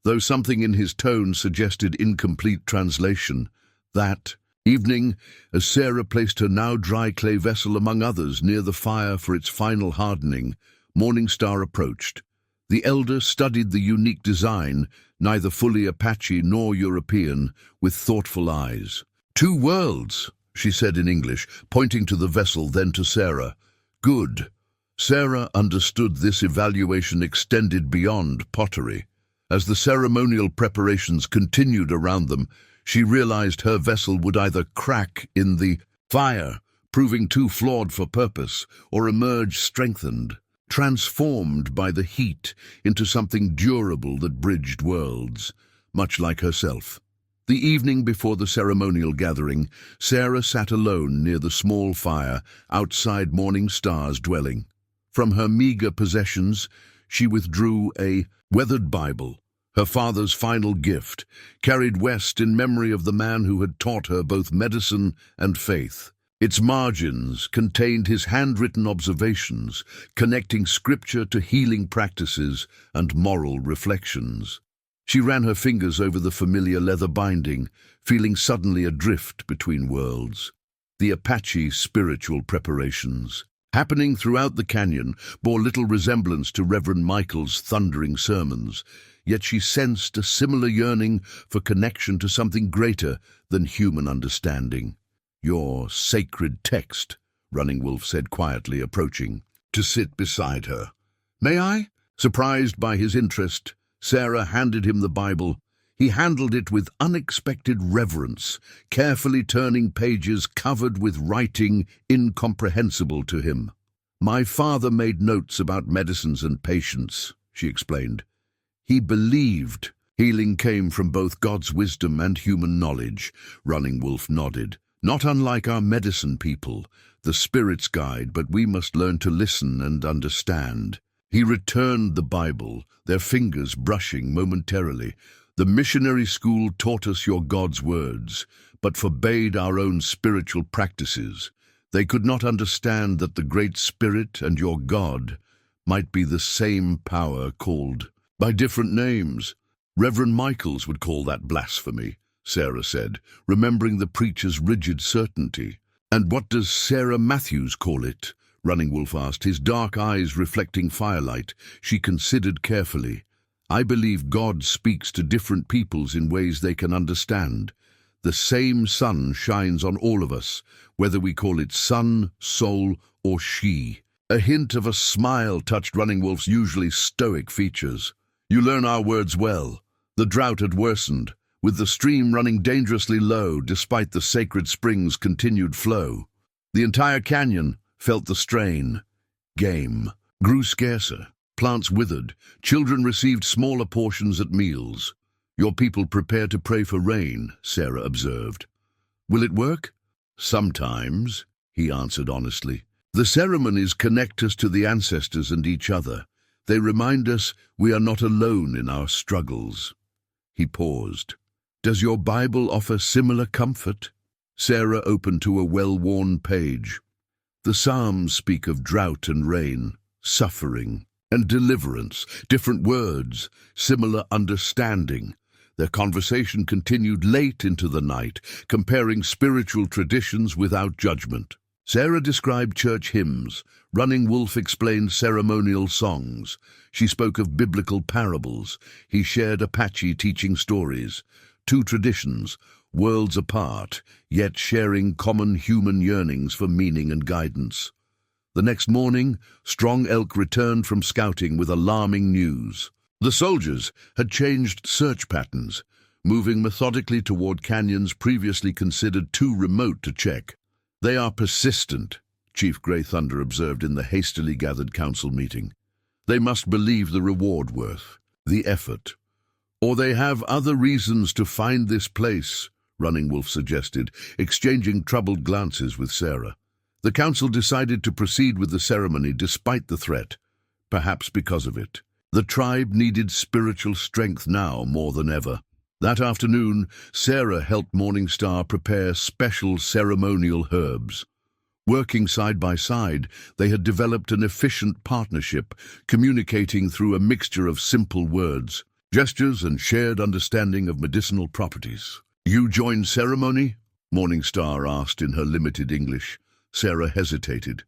though something in his tone suggested incomplete translation. That evening, as Sarah placed her now dry clay vessel among others near the fire for its final hardening, Morning Star approached. The elder studied the unique design, neither fully Apache nor European, with thoughtful eyes. "Two worlds," she said in English, pointing to the vessel, then to Sarah. "Good." Sarah understood this evaluation extended beyond pottery. As the ceremonial preparations continued around them, she realized her vessel would either crack in the fire, proving too flawed for purpose, or emerge strengthened, transformed by the heat into something durable that bridged worlds, much like herself. The evening before the ceremonial gathering, Sarah sat alone near the small fire outside Morning Star's dwelling. From her meager possessions, she withdrew a weathered Bible, her father's final gift, carried west in memory of the man who had taught her both medicine and faith. Its margins contained his handwritten observations, connecting scripture to healing practices and moral reflections. She ran her fingers over the familiar leather binding, feeling suddenly adrift between worlds. The Apache spiritual preparations, happening throughout the canyon, bore little resemblance to Reverend Michael's thundering sermons, yet she sensed a similar yearning for connection to something greater than human understanding. "Your sacred text," Running Wolf said quietly, approaching to sit beside her. "May I?" Surprised by his interest, Sarah handed him the Bible. He handled it with unexpected reverence, carefully turning pages covered with writing incomprehensible to him. "My father made notes about medicines and patients," she explained. "He believed healing came from both God's wisdom and human knowledge." Running Wolf nodded. "Not unlike our medicine people, the spirit's guide, but we must learn to listen and understand." He returned the Bible, their fingers brushing momentarily. "The missionary school taught us your God's words, but forbade our own spiritual practices. They could not understand that the Great Spirit and your God might be the same power called by different names. Reverend Michaels would call that blasphemy," Sarah said, remembering the preacher's rigid certainty. "And what does Sarah Matthews call it?" Running Wolf asked, his dark eyes reflecting firelight. She considered carefully. "I believe God speaks to different peoples in ways they can understand. The same sun shines on all of us, whether we call it sun, soul, or she." A hint of a smile touched Running Wolf's usually stoic features. "You learn our words well." The drought had worsened, with the stream running dangerously low despite the sacred spring's continued flow. The entire canyon felt the strain. Game grew scarcer, plants withered, children received smaller portions at meals. "Your people prepare to pray for rain," Sarah observed. "Will it work?" "Sometimes," he answered honestly. "The ceremonies connect us to the ancestors and each other. They remind us we are not alone in our struggles." He paused. "Does your Bible offer similar comfort?" Sarah opened to a well-worn page. "The Psalms speak of drought and rain, suffering and deliverance, different words, similar understanding." Their conversation continued late into the night, comparing spiritual traditions without judgment. Sarah described church hymns. Running Wolf explained ceremonial songs. She spoke of biblical parables. He shared Apache teaching stories. Two traditions, worlds apart, yet sharing common human yearnings for meaning and guidance. The next morning, Strong Elk returned from scouting with alarming news. The soldiers had changed search patterns, moving methodically toward canyons previously considered too remote to check. "They are persistent," Chief Grey Thunder observed in the hastily gathered council meeting. "They must believe the reward worth the effort. Or they have other reasons to find this place," Running Wolf suggested, exchanging troubled glances with Sarah. The council decided to proceed with the ceremony despite the threat, perhaps because of it. The tribe needed spiritual strength now more than ever. That afternoon, Sarah helped Morningstar prepare special ceremonial herbs. Working side by side, they had developed an efficient partnership, communicating through a mixture of simple words, gestures, and shared understanding of medicinal properties. "You join ceremony?" Morningstar asked in her limited English. Sarah hesitated.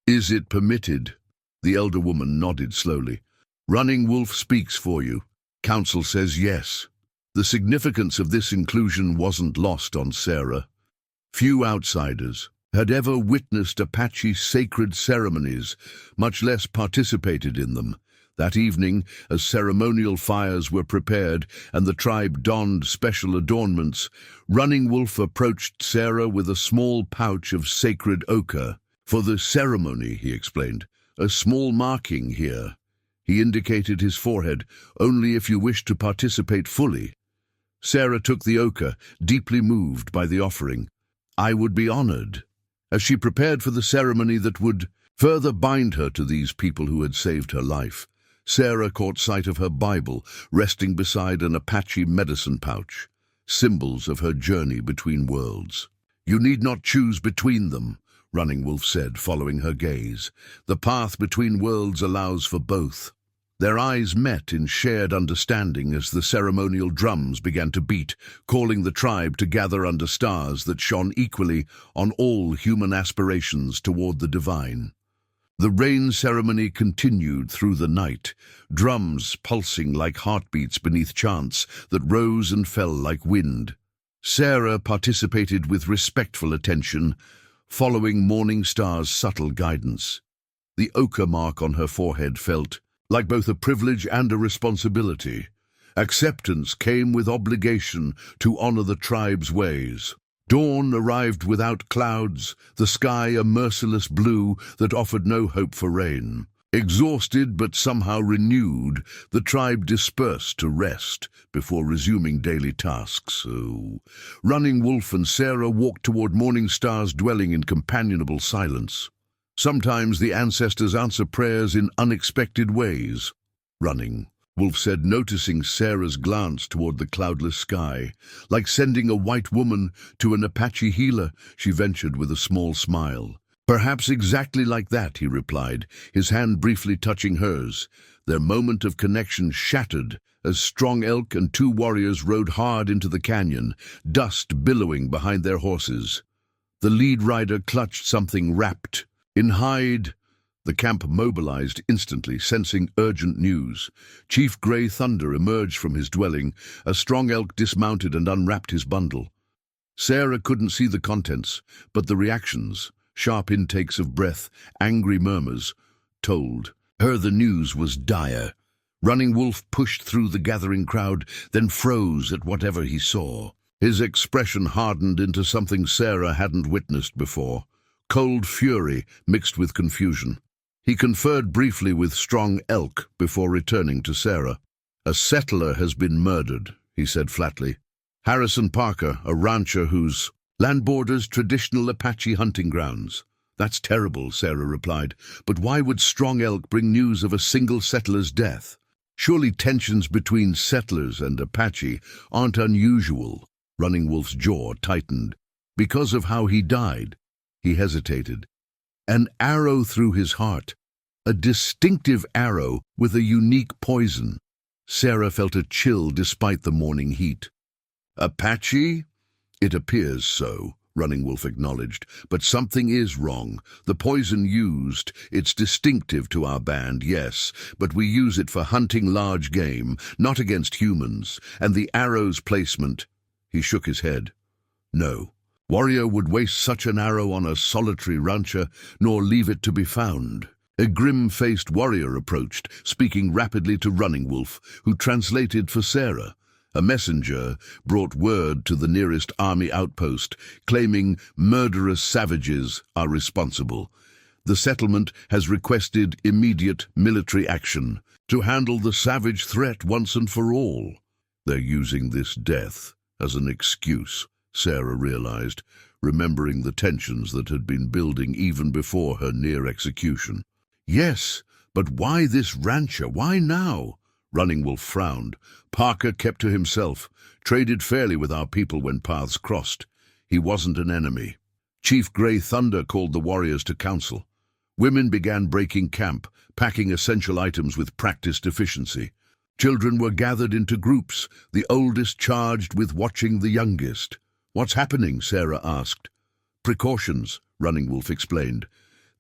"Is it permitted?" The elder woman nodded slowly. "Running Wolf speaks for you. Council says yes." The significance of this inclusion wasn't lost on Sarah. Few outsiders had ever witnessed Apache sacred ceremonies, much less participated in them. That evening, as ceremonial fires were prepared and the tribe donned special adornments, Running Wolf approached Sarah with a small pouch of sacred ochre. "For the ceremony," he explained, "a small marking here." He indicated his forehead, "only if you wish to participate fully." Sarah took the ochre, deeply moved by the offering. "I would be honored." As she prepared for the ceremony that would further bind her to these people who had saved her life, Sarah caught sight of her Bible resting beside an Apache medicine pouch, symbols of her journey between worlds. "You need not choose between them," Running Wolf said, following her gaze. "The path between worlds allows for both." Their eyes met in shared understanding as the ceremonial drums began to beat, calling the tribe to gather under stars that shone equally on all human aspirations toward the divine. The rain ceremony continued through the night, drums pulsing like heartbeats beneath chants that rose and fell like wind. Sarah participated with respectful attention, following Morningstar's subtle guidance. The ochre mark on her forehead felt like both a privilege and a responsibility. Acceptance came with obligation to honor the tribe's ways. Dawn arrived without clouds, the sky a merciless blue that offered no hope for rain. Exhausted but somehow renewed, the tribe dispersed to rest before resuming daily tasks. Running Wolf and Sarah walked toward Morningstar's dwelling in companionable silence. "Sometimes the ancestors answer prayers in unexpected ways," Running Wolf said, noticing Sarah's glance toward the cloudless sky. "Like sending a white woman to an Apache healer," she ventured with a small smile. "Perhaps exactly like that," he replied, his hand briefly touching hers. Their moment of connection shattered as Strong Elk and two warriors rode hard into the canyon, dust billowing behind their horses. The lead rider clutched something wrapped in hide. The camp mobilized instantly, sensing urgent news. Chief Grey Thunder emerged from his dwelling. A Strong Elk dismounted and unwrapped his bundle. Sarah couldn't see the contents, but the reactions, sharp intakes of breath, angry murmurs, told her the news was dire. Running Wolf pushed through the gathering crowd, then froze at whatever he saw. His expression hardened into something Sarah hadn't witnessed before. Cold fury mixed with confusion. He conferred briefly with Strong Elk before returning to Sarah. "A settler has been murdered," he said flatly. "Harrison Parker, a rancher whose land borders traditional Apache hunting grounds." "That's terrible," Sarah replied. "But why would Strong Elk bring news of a single settler's death? Surely tensions between settlers and Apache aren't unusual." Running Wolf's jaw tightened. "Because of how he died." He hesitated. "An arrow through his heart. A distinctive arrow with a unique poison." Sarah felt a chill despite the morning heat. "Apache?" "It appears so," Running Wolf acknowledged. "But something is wrong. The poison used, it's distinctive to our band, yes, but we use it for hunting large game, not against humans. And the arrow's placement..." He shook his head. "No. Warrior would waste such an arrow on a solitary rancher, nor leave it to be found." A grim-faced warrior approached, speaking rapidly to Running Wolf, who translated for Sarah. A messenger brought word to the nearest army outpost, claiming murderous savages are responsible. The settlement has requested immediate military action to handle the savage threat once and for all. "They're using this death as an excuse," Sarah realized, remembering the tensions that had been building even before her near execution. Yes, but why this rancher? Why now? Running Wolf frowned. Parker kept to himself, traded fairly with our people when paths crossed. He wasn't an enemy. Chief Grey Thunder called the warriors to council. Women began breaking camp, packing essential items with practiced efficiency. Children were gathered into groups, the oldest charged with watching the youngest. "What's happening?" Sarah asked. "Precautions," Running Wolf explained.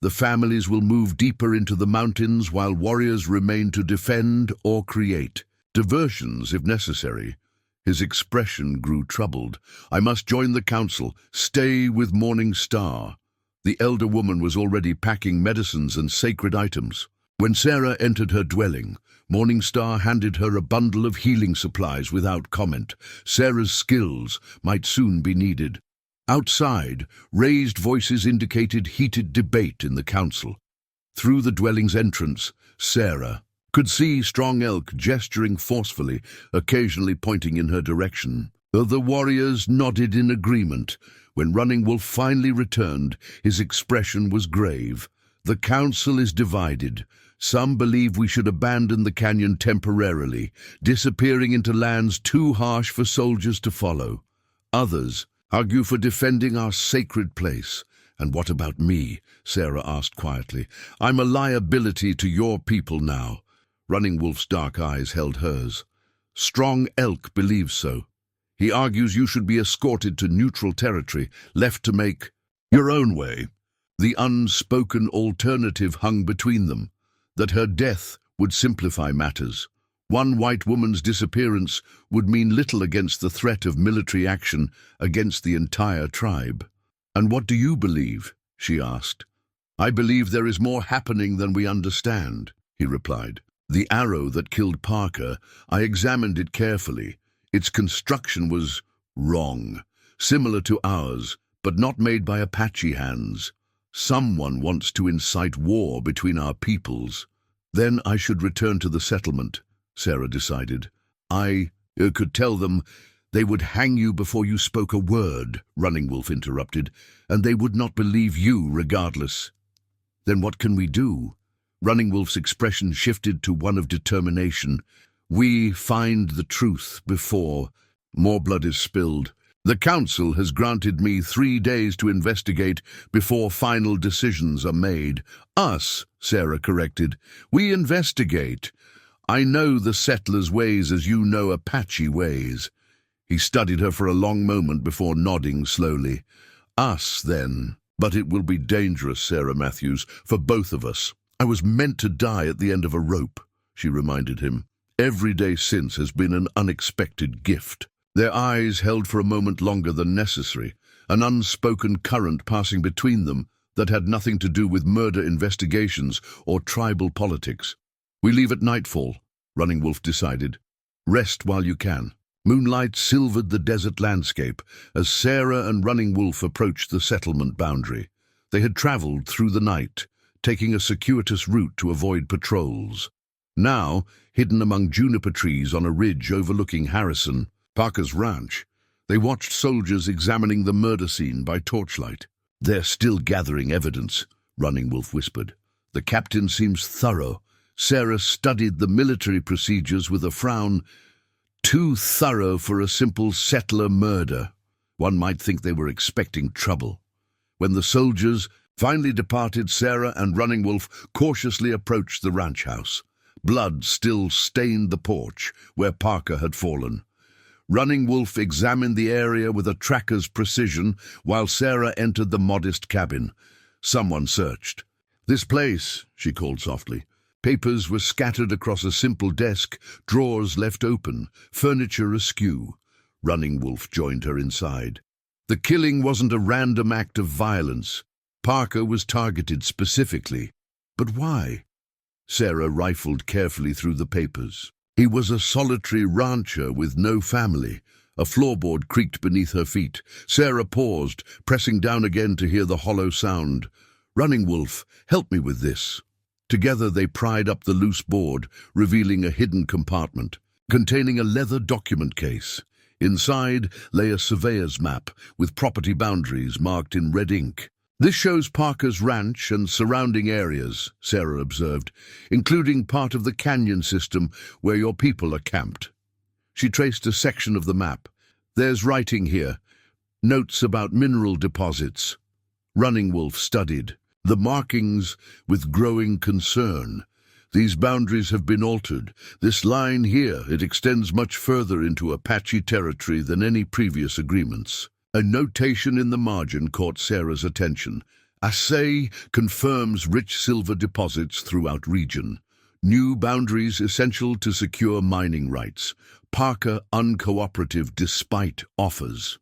"The families will move deeper into the mountains while warriors remain to defend or create. Diversions if necessary." His expression grew troubled. "I must join the council. Stay with Morning Star." The elder woman was already packing medicines and sacred items. When Sarah entered her dwelling, Morning Star handed her a bundle of healing supplies without comment. Sarah's skills might soon be needed. Outside, raised voices indicated heated debate in the council. Through the dwelling's entrance, Sarah could see Strong Elk gesturing forcefully, occasionally pointing in her direction. The warriors nodded in agreement. When Running Wolf finally returned, his expression was grave. "The council is divided. Some believe we should abandon the canyon temporarily, disappearing into lands too harsh for soldiers to follow. Others argue for defending our sacred place." "And what about me?" Sarah asked quietly. "I'm a liability to your people now." Running Wolf's dark eyes held hers. "Strong Elk believes so. He argues you should be escorted to neutral territory, left to make your own way." The unspoken alternative hung between them, that her death would simplify matters. One white woman's disappearance would mean little against the threat of military action against the entire tribe. "And what do you believe?" she asked. "I believe there is more happening than we understand," he replied. "The arrow that killed Parker, I examined it carefully. Its construction was wrong, similar to ours, but not made by Apache hands. Someone wants to incite war between our peoples." "Then I should return to the settlement," Sarah decided. I could tell them they would hang you before you spoke a word," Running Wolf interrupted, "and they would not believe you regardless." "Then what can we do?" Running Wolf's expression shifted to one of determination. "We find the truth before more blood is spilled. The council has granted me 3 days to investigate before final decisions are made." "Us," Sarah corrected. "We investigate. I know the settlers' ways as you know Apache ways." He studied her for a long moment before nodding slowly. "Us, then. But it will be dangerous, Sarah Matthews, for both of us." "I was meant to die at the end of a rope," she reminded him. "Every day since has been an unexpected gift." Their eyes held for a moment longer than necessary, an unspoken current passing between them that had nothing to do with murder investigations or tribal politics. "We leave at nightfall," Running Wolf decided. "Rest while you can." Moonlight silvered the desert landscape as Sarah and Running Wolf approached the settlement boundary. They had traveled through the night, taking a circuitous route to avoid patrols. Now, hidden among juniper trees on a ridge overlooking Harrison, Parker's ranch, they watched soldiers examining the murder scene by torchlight. "They're still gathering evidence," Running Wolf whispered. "The captain seems thorough." Sarah studied the military procedures with a frown. "Too thorough for a simple settler murder. One might think they were expecting trouble." When the soldiers finally departed, Sarah and Running Wolf cautiously approached the ranch house. Blood still stained the porch where Parker had fallen. Running Wolf examined the area with a tracker's precision while Sarah entered the modest cabin. Someone searched. "This place," she called softly. Papers were scattered across a simple desk, drawers left open, furniture askew. Running Wolf joined her inside. The killing wasn't a random act of violence. Parker was targeted specifically. But why? Sarah rifled carefully through the papers. He was a solitary rancher with no family. A floorboard creaked beneath her feet. Sarah paused, pressing down again to hear the hollow sound. "Running Wolf, help me with this." Together they pried up the loose board, revealing a hidden compartment containing a leather document case. Inside lay a surveyor's map with property boundaries marked in red ink. "This shows Parker's ranch and surrounding areas," Sarah observed, "including part of the canyon system where your people are camped." She traced a section of the map. "There's writing here. Notes about mineral deposits." Running Wolf studied the markings with growing concern. "These boundaries have been altered. This line here, it extends much further into Apache territory than any previous agreements." A notation in the margin caught Sarah's attention. "Assay confirms rich silver deposits throughout region. New boundaries essential to secure mining rights. Parker uncooperative despite offers."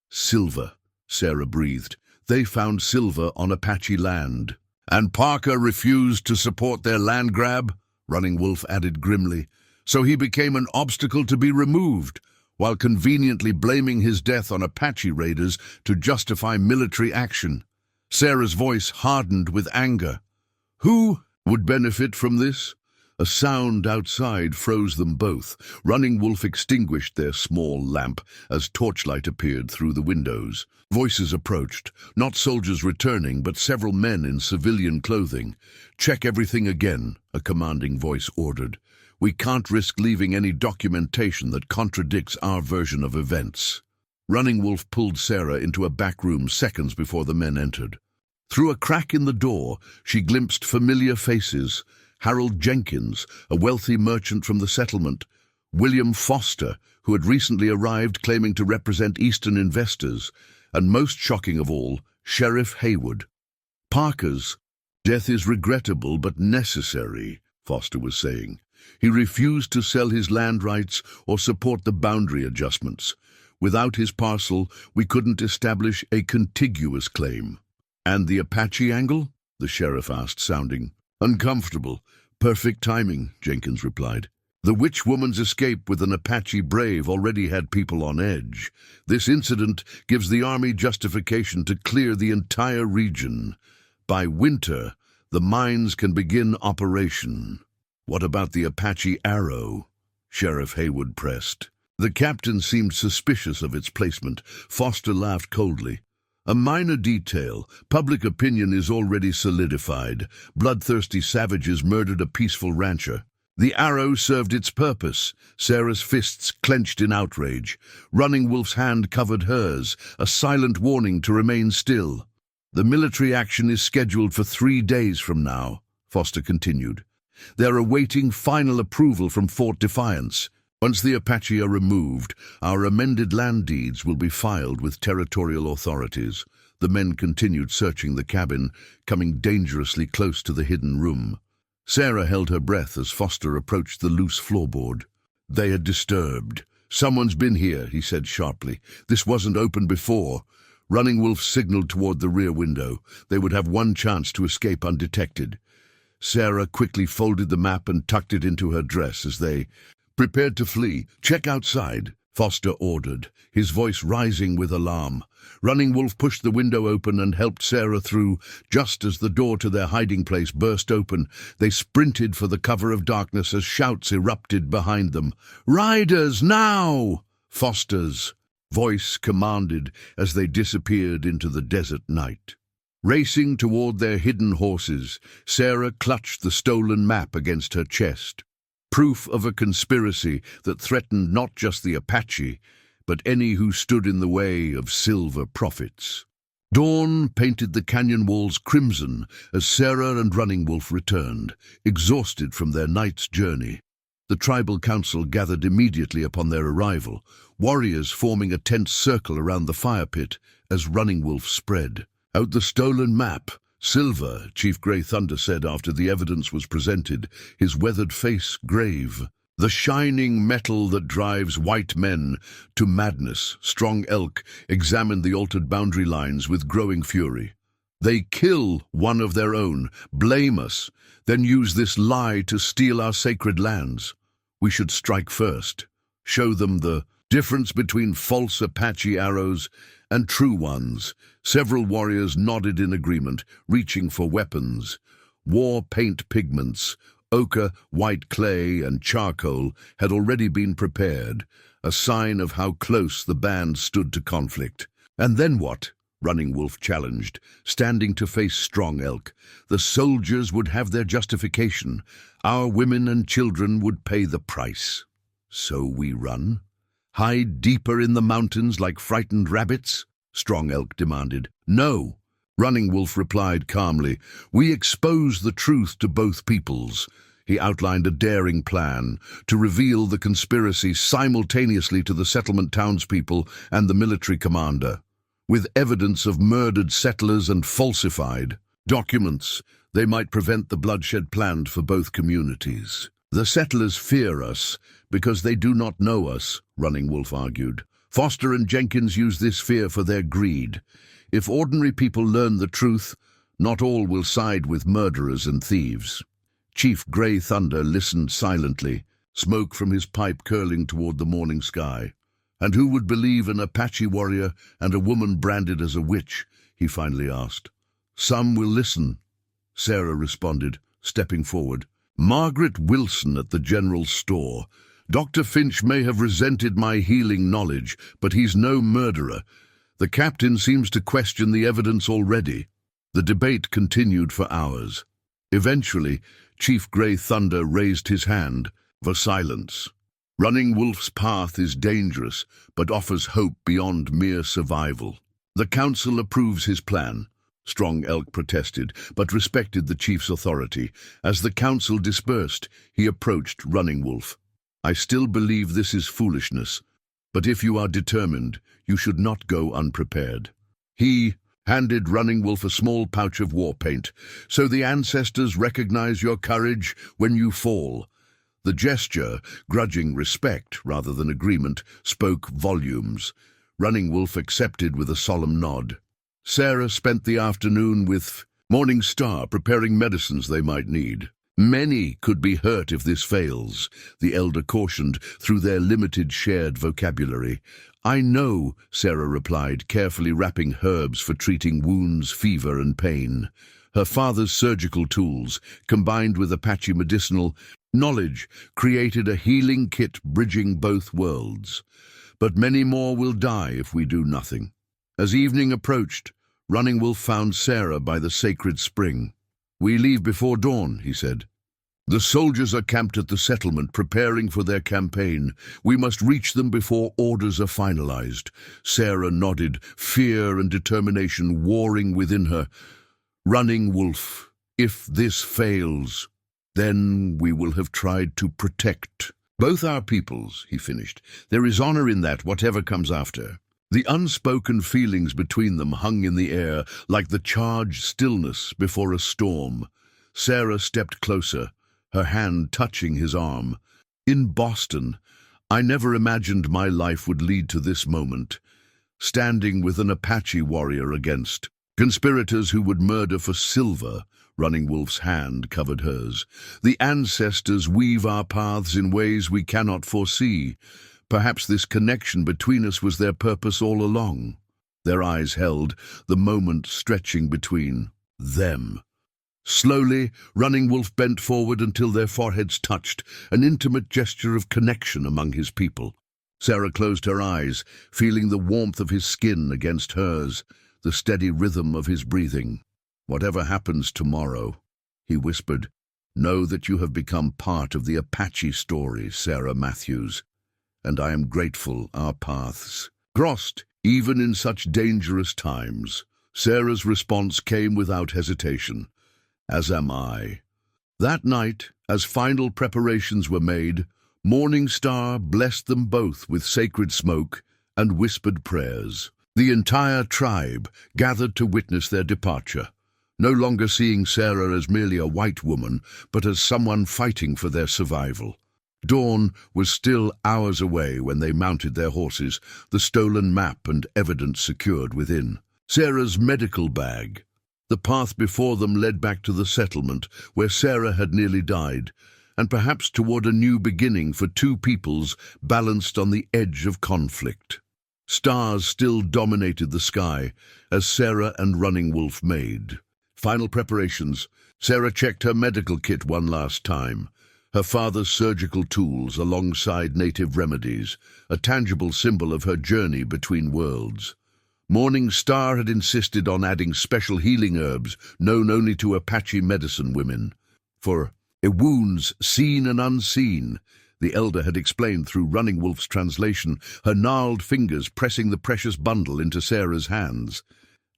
"Silver," Sarah breathed. "They found silver on Apache land." "And Parker refused to support their land grab," Running Wolf added grimly. "So he became an obstacle to be removed, while conveniently blaming his death on Apache raiders to justify military action." Sarah's voice hardened with anger. "Who would benefit from this?" A sound outside froze them both. Running Wolf extinguished their small lamp as torchlight appeared through the windows. Voices approached, not soldiers returning, but several men in civilian clothing. "Check everything again," a commanding voice ordered. "We can't risk leaving any documentation that contradicts our version of events." Running Wolf pulled Sarah into a back room seconds before the men entered. Through a crack in the door, she glimpsed familiar faces. Harold Jenkins, a wealthy merchant from the settlement. William Foster, who had recently arrived claiming to represent Eastern investors. And most shocking of all, Sheriff Haywood. "Parker's death is regrettable but necessary," Foster was saying. "He refused to sell his land rights or support the boundary adjustments. Without his parcel, we couldn't establish a contiguous claim." "And the Apache angle?" the sheriff asked, sounding uncomfortable. "Perfect timing," Jenkins replied. "The witch woman's escape with an Apache brave already had people on edge. This incident gives the army justification to clear the entire region. By winter, the mines can begin operation." "What about the Apache arrow?" Sheriff Haywood pressed. The captain seemed suspicious of its placement. Foster laughed coldly. "A minor detail. Public opinion is already solidified. Bloodthirsty savages murdered a peaceful rancher. The arrow served its purpose." Sarah's fists clenched in outrage. Running Wolf's hand covered hers, a silent warning to remain still. "The military action is scheduled for 3 days from now," Foster continued. "They're awaiting final approval from Fort Defiance. Once the Apache are removed, our amended land deeds will be filed with territorial authorities." The men continued searching the cabin, coming dangerously close to the hidden room. Sarah held her breath as Foster approached the loose floorboard. "They are disturbed. Someone's been here," he said sharply. "This wasn't open before." Running Wolf signaled toward the rear window. They would have one chance to escape undetected. Sarah quickly folded the map and tucked it into her dress as they prepared to flee. "Check outside," Foster ordered, his voice rising with alarm. Running Wolf pushed the window open and helped Sarah through. Just as the door to their hiding place burst open, they sprinted for the cover of darkness as shouts erupted behind them. "Riders, now!" Foster's voice commanded as they disappeared into the desert night. Racing toward their hidden horses, Sarah clutched the stolen map against her chest. Proof of a conspiracy that threatened not just the Apache, but any who stood in the way of silver profits. Dawn painted the canyon walls crimson as Sarah and Running Wolf returned, exhausted from their night's journey. The tribal council gathered immediately upon their arrival, warriors forming a tense circle around the fire pit as Running Wolf spread out the stolen map. "Silver," Chief Grey Thunder said after the evidence was presented, his weathered face grave. "The shining metal that drives white men to madness." Strong Elk examined the altered boundary lines with growing fury. "They kill one of their own, blame us, then use this lie to steal our sacred lands. We should strike first, show them the difference between false Apache arrows and true ones." Several warriors nodded in agreement, reaching for weapons. War paint pigments, Ochre, white clay, and charcoal had already been prepared, a sign of how close the band stood to conflict. "And then what?" Running Wolf challenged, standing to face Strong Elk. "The soldiers would have their justification. Our women and children would pay the price." "So we run? Hide deeper in the mountains like frightened rabbits?" Strong Elk demanded. "No," Running Wolf replied calmly. "We expose the truth to both peoples." He outlined a daring plan to reveal the conspiracy simultaneously to the settlement townspeople and the military commander. With evidence of murdered settlers and falsified documents, they might prevent the bloodshed planned for both communities. "The settlers fear us because they do not know us," Running Wolf argued. "Foster and Jenkins use this fear for their greed. If ordinary people learn the truth, not all will side with murderers and thieves." Chief Grey Thunder listened silently, smoke from his pipe curling toward the morning sky. "And who would believe an Apache warrior and a woman branded as a witch?" he finally asked. "Some will listen," Sarah responded, stepping forward. "Margaret Wilson at the general store. Dr. Finch may have resented my healing knowledge, but he's no murderer. The captain seems to question the evidence already." The debate continued for hours. Eventually, Chief Grey Thunder raised his hand for silence. "Running Wolf's path is dangerous, but offers hope beyond mere survival. The council approves his plan." Strong Elk protested, but respected the chief's authority. As the council dispersed, he approached Running Wolf. "I still believe this is foolishness, but if you are determined, you should not go unprepared." He handed Running Wolf a small pouch of war paint. "So the ancestors recognize your courage when you fall." The gesture, grudging respect rather than agreement, spoke volumes. Running Wolf accepted with a solemn nod. Sarah spent the afternoon with Morning Star preparing medicines they might need. "Many could be hurt if this fails," the elder cautioned through their limited shared vocabulary. "I know," Sarah replied, carefully wrapping herbs for treating wounds, fever, and pain. Her father's surgical tools, combined with Apache medicinal knowledge, created a healing kit bridging both worlds. "But many more will die if we do nothing." As evening approached, Running Wolf found Sarah by the sacred spring. "We leave before dawn," he said. "The soldiers are camped at the settlement, preparing for their campaign. We must reach them before orders are finalized." Sarah nodded, fear and determination warring within her. "Running Wolf, if this fails, then we will have tried to protect both our peoples," he finished. "There is honor in that, whatever comes after." The unspoken feelings between them hung in the air like the charged stillness before a storm. Sarah stepped closer, her hand touching his arm. "In Boston, I never imagined my life would lead to this moment. Standing with an Apache warrior against conspirators who would murder for silver." Running Wolf's hand covered hers. "The ancestors weave our paths in ways we cannot foresee. Perhaps this connection between us was their purpose all along." Their eyes held, the moment stretching between them. Slowly, Running Wolf bent forward until their foreheads touched, an intimate gesture of connection among his people. Sarah closed her eyes, feeling the warmth of his skin against hers, the steady rhythm of his breathing. "Whatever happens tomorrow," he whispered, "know that you have become part of the Apache story, Sarah Matthews. And I am grateful our paths crossed, even in such dangerous times." Sarah's response came without hesitation. "As am I." That night, as final preparations were made, Morning Star blessed them both with sacred smoke and whispered prayers. The entire tribe gathered to witness their departure, no longer seeing Sarah as merely a white woman, but as someone fighting for their survival. Dawn was still hours away when they mounted their horses, the stolen map and evidence secured within. Sarah's medical bag. The path before them led back to the settlement, where Sarah had nearly died, and perhaps toward a new beginning for two peoples balanced on the edge of conflict. Stars still dominated the sky as Sarah and Running Wolf made Final preparations. Sarah checked her medical kit one last time. Her father's surgical tools alongside native remedies, a tangible symbol of her journey between worlds. Morning Star had insisted on adding special healing herbs known only to Apache medicine women. For wounds seen and unseen, the elder had explained through Running Wolf's translation, her gnarled fingers pressing the precious bundle into Sarah's hands.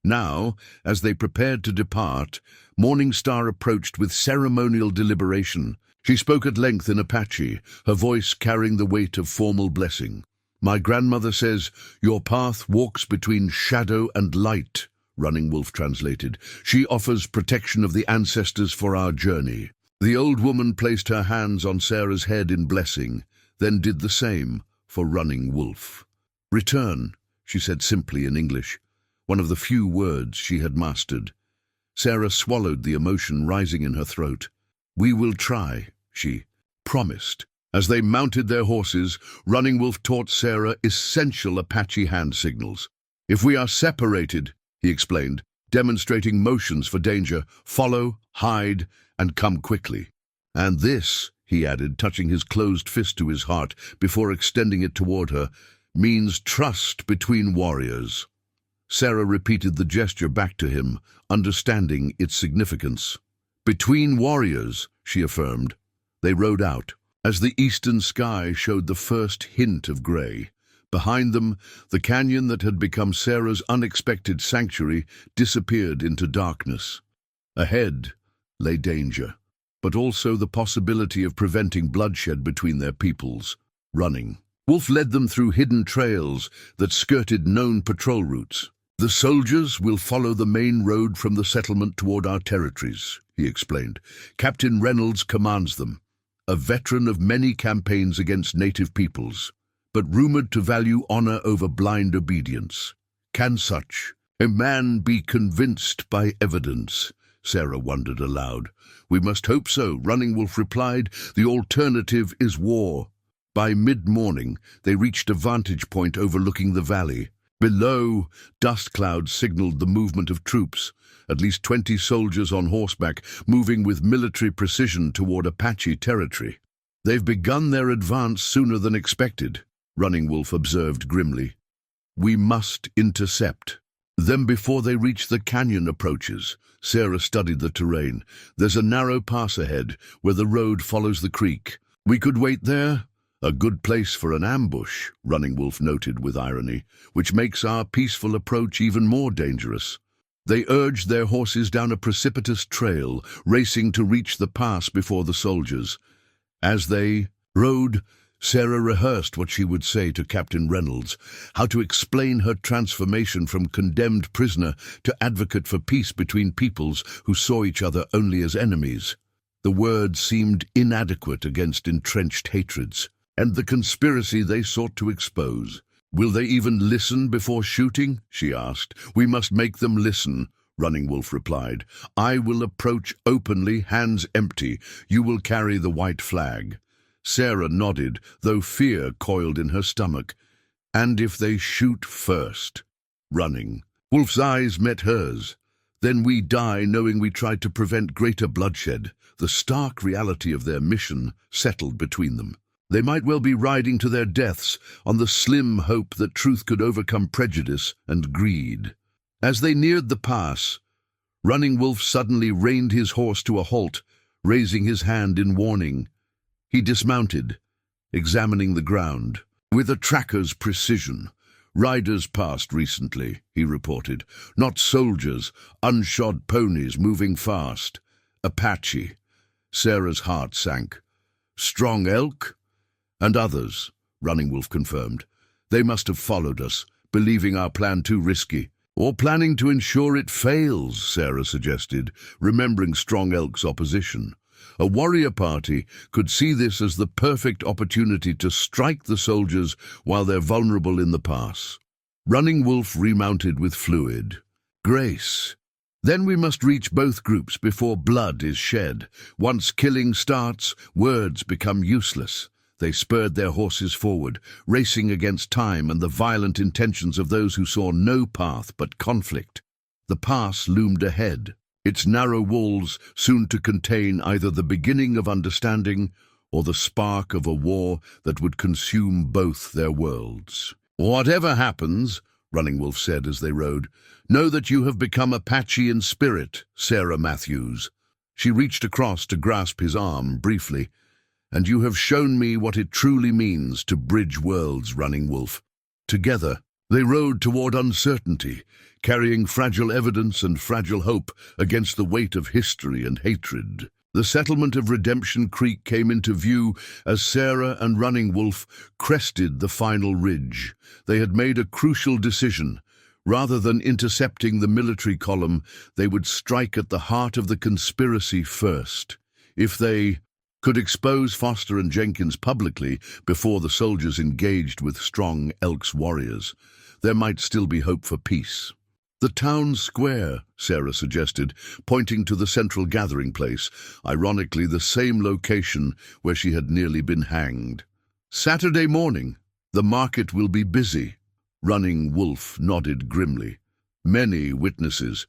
Now, as they prepared to depart, Morning Star approached with ceremonial deliberation. She spoke at length in Apache, her voice carrying the weight of formal blessing. "My grandmother says, your path walks between shadow and light," Running Wolf translated. "She offers protection of the ancestors for our journey." The old woman placed her hands on Sarah's head in blessing, then did the same for Running Wolf. "Return," she said simply in English, one of the few words she had mastered. Sarah swallowed the emotion rising in her throat. "We will try," she promised. As they mounted their horses, Running Wolf taught Sarah essential Apache hand signals. "If we are separated," he explained, demonstrating motions for danger, "follow, hide, and come quickly." "And this," he added, touching his closed fist to his heart before extending it toward her, "means trust between warriors." Sarah repeated the gesture back to him, understanding its significance. "Between warriors," she affirmed. They rode out. As the eastern sky showed the first hint of grey, behind them, the canyon that had become Sarah's unexpected sanctuary disappeared into darkness. Ahead lay danger, but also the possibility of preventing bloodshed between their peoples. Running Wolf led them through hidden trails that skirted known patrol routes. "The soldiers will follow the main road from the settlement toward our territories," he explained. "Captain Reynolds commands them, a veteran of many campaigns against native peoples, but rumored to value honor over blind obedience. Can such a man be convinced by evidence?" Sarah wondered aloud. "We must hope so," Running Wolf replied. "The alternative is war." By mid-morning, they reached a vantage point overlooking the valley. Below, dust clouds signaled the movement of troops, at least 20 soldiers on horseback, moving with military precision toward Apache territory. "They've begun their advance sooner than expected," Running Wolf observed grimly. "We must intercept them before they reach the canyon approaches." Sarah studied the terrain. "There's a narrow pass ahead, where the road follows the creek. We could wait there. A good place for an ambush," Running Wolf noted with irony, "which makes our peaceful approach even more dangerous." They urged their horses down a precipitous trail, racing to reach the pass before the soldiers. As they rode, Sarah rehearsed what she would say to Captain Reynolds, how to explain her transformation from condemned prisoner to advocate for peace between peoples who saw each other only as enemies. The words seemed inadequate against entrenched hatreds, and the conspiracy they sought to expose. "Will they even listen before shooting?" she asked. "We must make them listen," Running Wolf replied. "I will approach openly, hands empty. You will carry the white flag." Sarah nodded, though fear coiled in her stomach. "And if they shoot first?" Running Wolf's eyes met hers. "Then we die knowing we tried to prevent greater bloodshed." The stark reality of their mission settled between them. They might well be riding to their deaths on the slim hope that truth could overcome prejudice and greed. As they neared the pass, Running Wolf suddenly reined his horse to a halt, raising his hand in warning. He dismounted, examining the ground. "With a tracker's precision. Riders passed recently," he reported. "Not soldiers, unshod ponies moving fast. Apache." Sarah's heart sank. "Strong elk?" "And others," Running Wolf confirmed. "They must have followed us, believing our plan too risky. Or planning to ensure it fails," Sarah suggested, remembering Strong Elk's opposition. A warrior party could see this as the perfect opportunity to strike the soldiers while they're vulnerable in the pass. Running Wolf remounted with fluid grace. "Then we must reach both groups before blood is shed. Once killing starts, words become useless." They spurred their horses forward, racing against time and the violent intentions of those who saw no path but conflict. The pass loomed ahead, its narrow walls soon to contain either the beginning of understanding or the spark of a war that would consume both their worlds. "Whatever happens," Running Wolf said as they rode, "know that you have become Apache in spirit, Sarah Matthews." She reached across to grasp his arm briefly. "And you have shown me what it truly means to bridge worlds, Running Wolf." Together, they rode toward uncertainty, carrying fragile evidence and fragile hope against the weight of history and hatred. The settlement of Redemption Creek came into view as Sarah and Running Wolf crested the final ridge. They had made a crucial decision. Rather than intercepting the military column, they would strike at the heart of the conspiracy first. If they could expose Foster and Jenkins publicly before the soldiers engaged with strong Elks warriors, there might still be hope for peace. "The town square," Sarah suggested, pointing to the central gathering place, ironically the same location where she had nearly been hanged. "Saturday morning. The market will be busy." Running Wolf nodded grimly. "Many witnesses,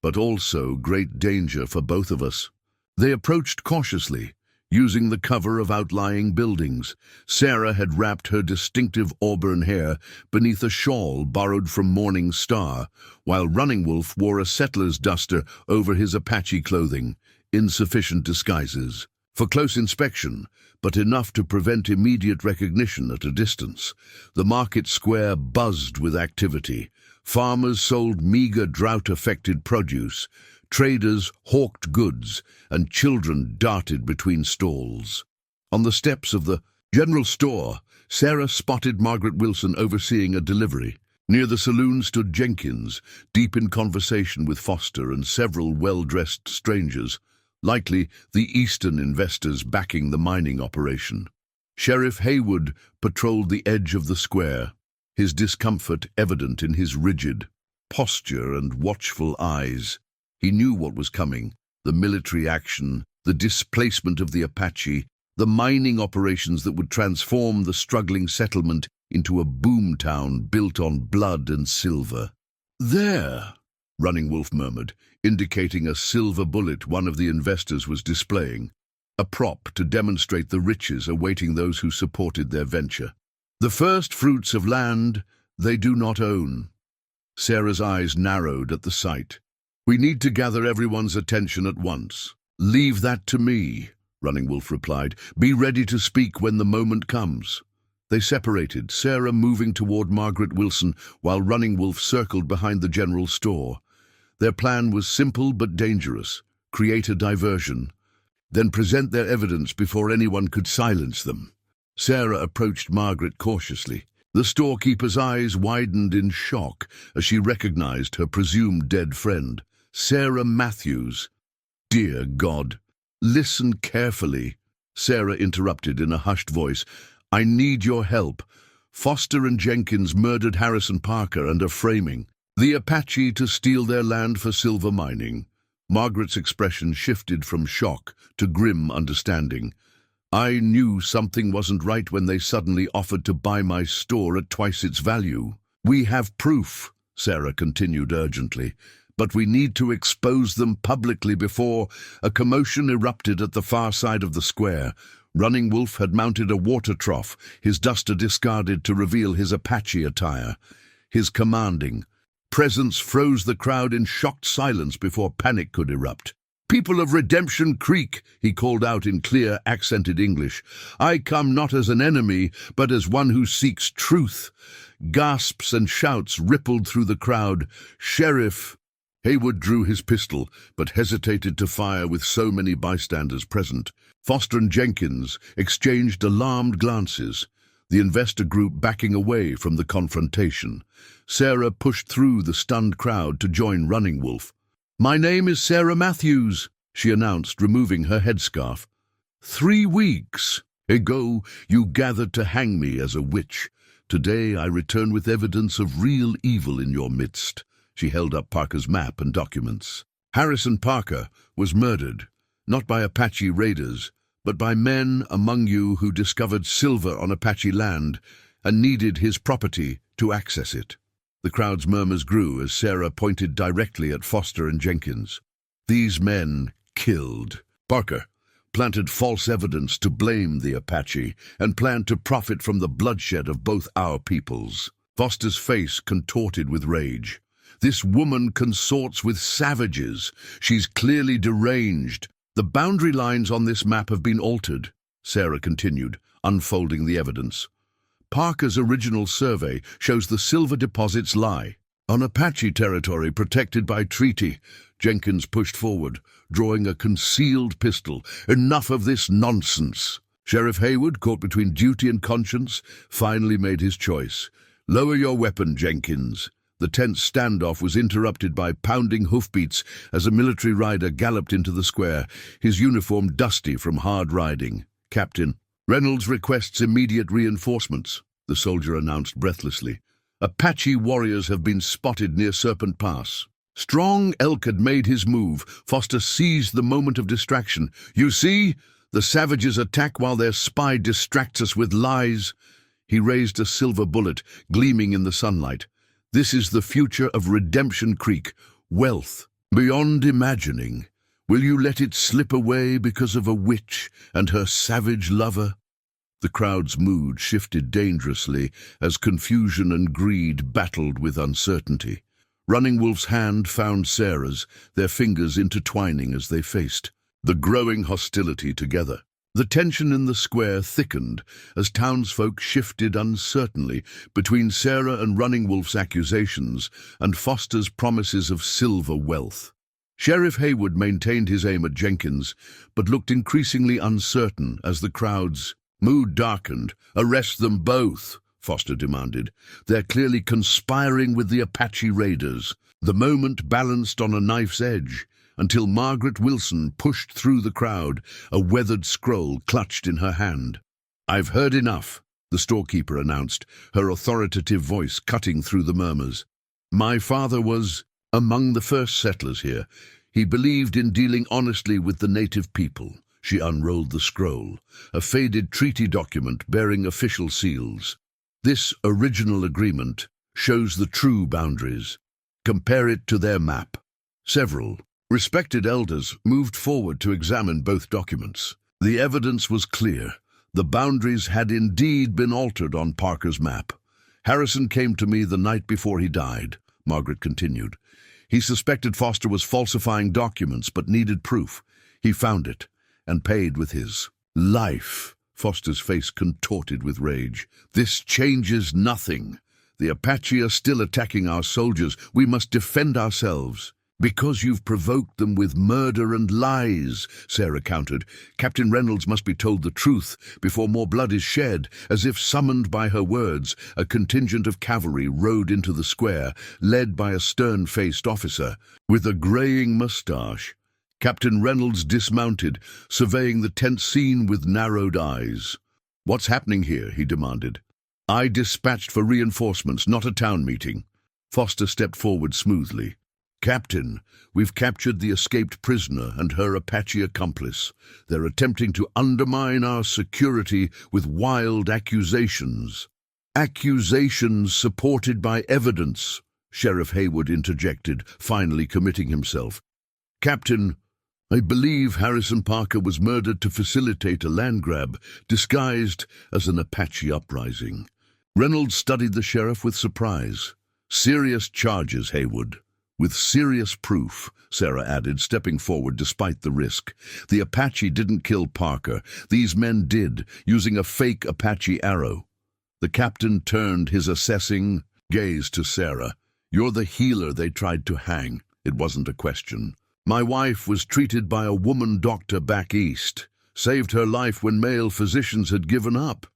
but also great danger for both of us." They approached cautiously, using the cover of outlying buildings. Sarah had wrapped her distinctive auburn hair beneath a shawl borrowed from Morning Star, while Running Wolf wore a settler's duster over his Apache clothing, insufficient disguises for close inspection, but enough to prevent immediate recognition at a distance. The market square buzzed with activity. Farmers sold meager drought-affected produce. Traders hawked goods, and children darted between stalls. On the steps of the general store, Sarah spotted Margaret Wilson overseeing a delivery. Near the saloon stood Jenkins, deep in conversation with Foster and several well-dressed strangers, likely the Eastern investors backing the mining operation. Sheriff Haywood patrolled the edge of the square, his discomfort evident in his rigid posture and watchful eyes. He knew what was coming: the military action, the displacement of the Apache, the mining operations that would transform the struggling settlement into a boom town built on blood and silver. "There," Running Wolf murmured, indicating a silver bullet one of the investors was displaying, a prop to demonstrate the riches awaiting those who supported their venture. "The first fruits of land they do not own." Sarah's eyes narrowed at the sight. "We need to gather everyone's attention at once." "Leave that to me," Running Wolf replied. "Be ready to speak when the moment comes." They separated, Sarah moving toward Margaret Wilson while Running Wolf circled behind the general store. Their plan was simple but dangerous: create a diversion, then present their evidence before anyone could silence them. Sarah approached Margaret cautiously. The storekeeper's eyes widened in shock as she recognized her presumed dead friend. "Sarah Matthews." "Dear God, listen carefully," Sarah interrupted in a hushed voice. "I need your help. Foster and Jenkins murdered Harrison Parker and are framing the Apache to steal their land for silver mining." Margaret's expression shifted from shock to grim understanding. "I knew something wasn't right when they suddenly offered to buy my store at twice its value." "We have proof," Sarah continued urgently, "but we need to expose them publicly before." A commotion erupted at the far side of the square. Running Wolf had mounted a water trough, his duster discarded to reveal his Apache attire. His commanding presence froze the crowd in shocked silence before panic could erupt. "People of Redemption Creek," he called out in clear, accented English, "I come not as an enemy, but as one who seeks truth." Gasps and shouts rippled through the crowd. "Sheriff!" Haywood drew his pistol, but hesitated to fire with so many bystanders present. Foster and Jenkins exchanged alarmed glances, the investor group backing away from the confrontation. Sarah pushed through the stunned crowd to join Running Wolf. "My name is Sarah Matthews," she announced, removing her headscarf. 3 weeks ago, you gathered to hang me as a witch. Today I return with evidence of real evil in your midst." She held up Parker's map and documents. "Harrison Parker was murdered, not by Apache raiders, but by men among you who discovered silver on Apache land and needed his property to access it." The crowd's murmurs grew as Sarah pointed directly at Foster and Jenkins. These men killed. Parker planted false evidence to blame the Apache and planned to profit from the bloodshed of both our peoples. Foster's face contorted with rage. This woman consorts with savages. She's clearly deranged. The boundary lines on this map have been altered, Sarah continued, unfolding the evidence. Parker's original survey shows the silver deposits lie on Apache territory protected by treaty. Jenkins pushed forward, drawing a concealed pistol. Enough of this nonsense. Sheriff Haywood, caught between duty and conscience, finally made his choice. Lower your weapon, Jenkins. The tense standoff was interrupted by pounding hoofbeats as a military rider galloped into the square, his uniform dusty from hard riding. Captain Reynolds requests immediate reinforcements, the soldier announced breathlessly. Apache warriors have been spotted near Serpent Pass. Strong Elk had made his move. Foster seized the moment of distraction. You see? The savages attack while their spy distracts us with lies. He raised a silver bullet, gleaming in the sunlight. This is the future of Redemption Creek. Wealth beyond imagining. Will you let it slip away because of a witch and her savage lover? The crowd's mood shifted dangerously as confusion and greed battled with uncertainty. Running Wolf's hand found Sarah's, their fingers intertwining as they faced the growing hostility together. The tension in the square thickened as townsfolk shifted uncertainly between Sarah and Running Wolf's accusations and Foster's promises of silver wealth. Sheriff Haywood maintained his aim at Jenkins, but looked increasingly uncertain as the crowd's mood darkened. Arrest them both, Foster demanded. They're clearly conspiring with the Apache raiders. The moment balanced on a knife's edge, until Margaret Wilson pushed through the crowd, a weathered scroll clutched in her hand. I've heard enough, the storekeeper announced, her authoritative voice cutting through the murmurs. My father was among the first settlers here. He believed in dealing honestly with the native people. She unrolled the scroll, a faded treaty document bearing official seals. This original agreement shows the true boundaries. Compare it to their map. Several respected elders moved forward to examine both documents. The evidence was clear. The boundaries had indeed been altered on Parker's map. Harrison came to me the night before he died, Margaret continued. He suspected Foster was falsifying documents but needed proof. He found it and paid with his life. Foster's face contorted with rage. This changes nothing. The Apache are still attacking our soldiers. We must defend ourselves. Because you've provoked them with murder and lies, Sarah countered. Captain Reynolds must be told the truth before more blood is shed. As if summoned by her words, a contingent of cavalry rode into the square, led by a stern-faced officer with a graying moustache. Captain Reynolds dismounted, surveying the tense scene with narrowed eyes. What's happening here? He demanded. I dispatched for reinforcements, not a town meeting. Foster stepped forward smoothly. Captain, we've captured the escaped prisoner and her Apache accomplice. They're attempting to undermine our security with wild accusations. Accusations supported by evidence, Sheriff Haywood interjected, finally committing himself. Captain, I believe Harrison Parker was murdered to facilitate a land grab, disguised as an Apache uprising. Reynolds studied the sheriff with surprise. Serious charges, Haywood. With serious proof, Sarah added, stepping forward despite the risk. The Apache didn't kill Parker. These men did, using a fake Apache arrow. The captain turned his assessing gaze to Sarah. You're the healer they tried to hang. It wasn't a question. My wife was treated by a woman doctor back east. Saved her life when male physicians had given up.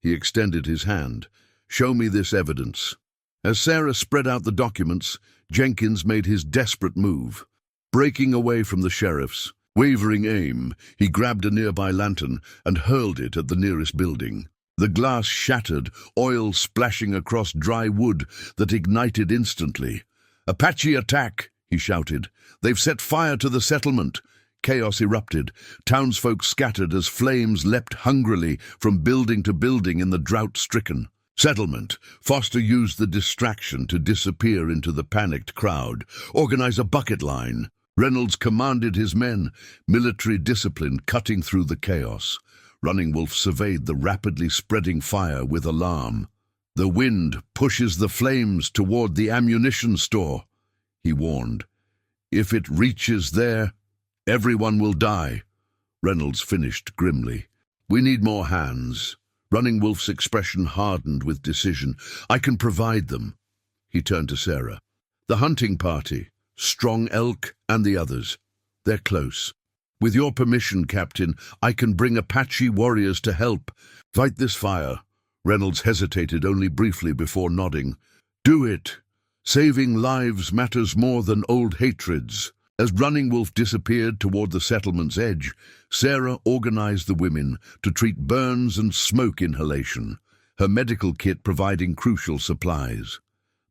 He extended his hand. Show me this evidence. As Sarah spread out the documents, Jenkins made his desperate move. Breaking away from the sheriff's wavering aim, he grabbed a nearby lantern and hurled it at the nearest building. The glass shattered, oil splashing across dry wood that ignited instantly. Apache attack, he shouted. They've set fire to the settlement. Chaos erupted. Townsfolk scattered as flames leapt hungrily from building to building in the drought-stricken settlement. Foster used the distraction to disappear into the panicked crowd, organize a bucket line. Reynolds commanded his men, military discipline cutting through the chaos. Running Wolf surveyed the rapidly spreading fire with alarm. "The wind pushes the flames toward the ammunition store," he warned. "If it reaches there, everyone will die." Reynolds finished grimly. "We need more hands." Running Wolf's expression hardened with decision. "I can provide them." He turned to Sarah. "The hunting party, Strong Elk and the others. They're close. With your permission, Captain, I can bring Apache warriors to help fight this fire." Reynolds hesitated only briefly before nodding. "Do it. Saving lives matters more than old hatreds." As Running Wolf disappeared toward the settlement's edge, Sarah organized the women to treat burns and smoke inhalation, her medical kit providing crucial supplies.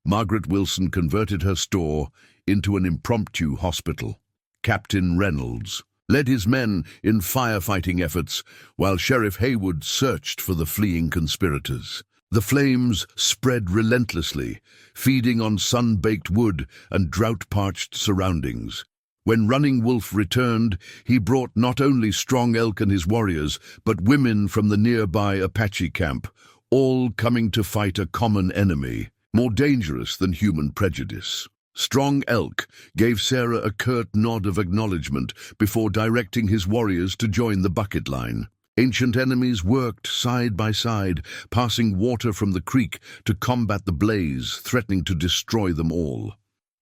Margaret Wilson converted her store into an impromptu hospital. Captain Reynolds led his men in firefighting efforts while Sheriff Haywood searched for the fleeing conspirators. The flames spread relentlessly, feeding on sun-baked wood and drought-parched surroundings. When Running Wolf returned, he brought not only Strong Elk and his warriors, but women from the nearby Apache camp, all coming to fight a common enemy, more dangerous than human prejudice. Strong Elk gave Sarah a curt nod of acknowledgement before directing his warriors to join the bucket line. Ancient enemies worked side by side, passing water from the creek to combat the blaze, threatening to destroy them all.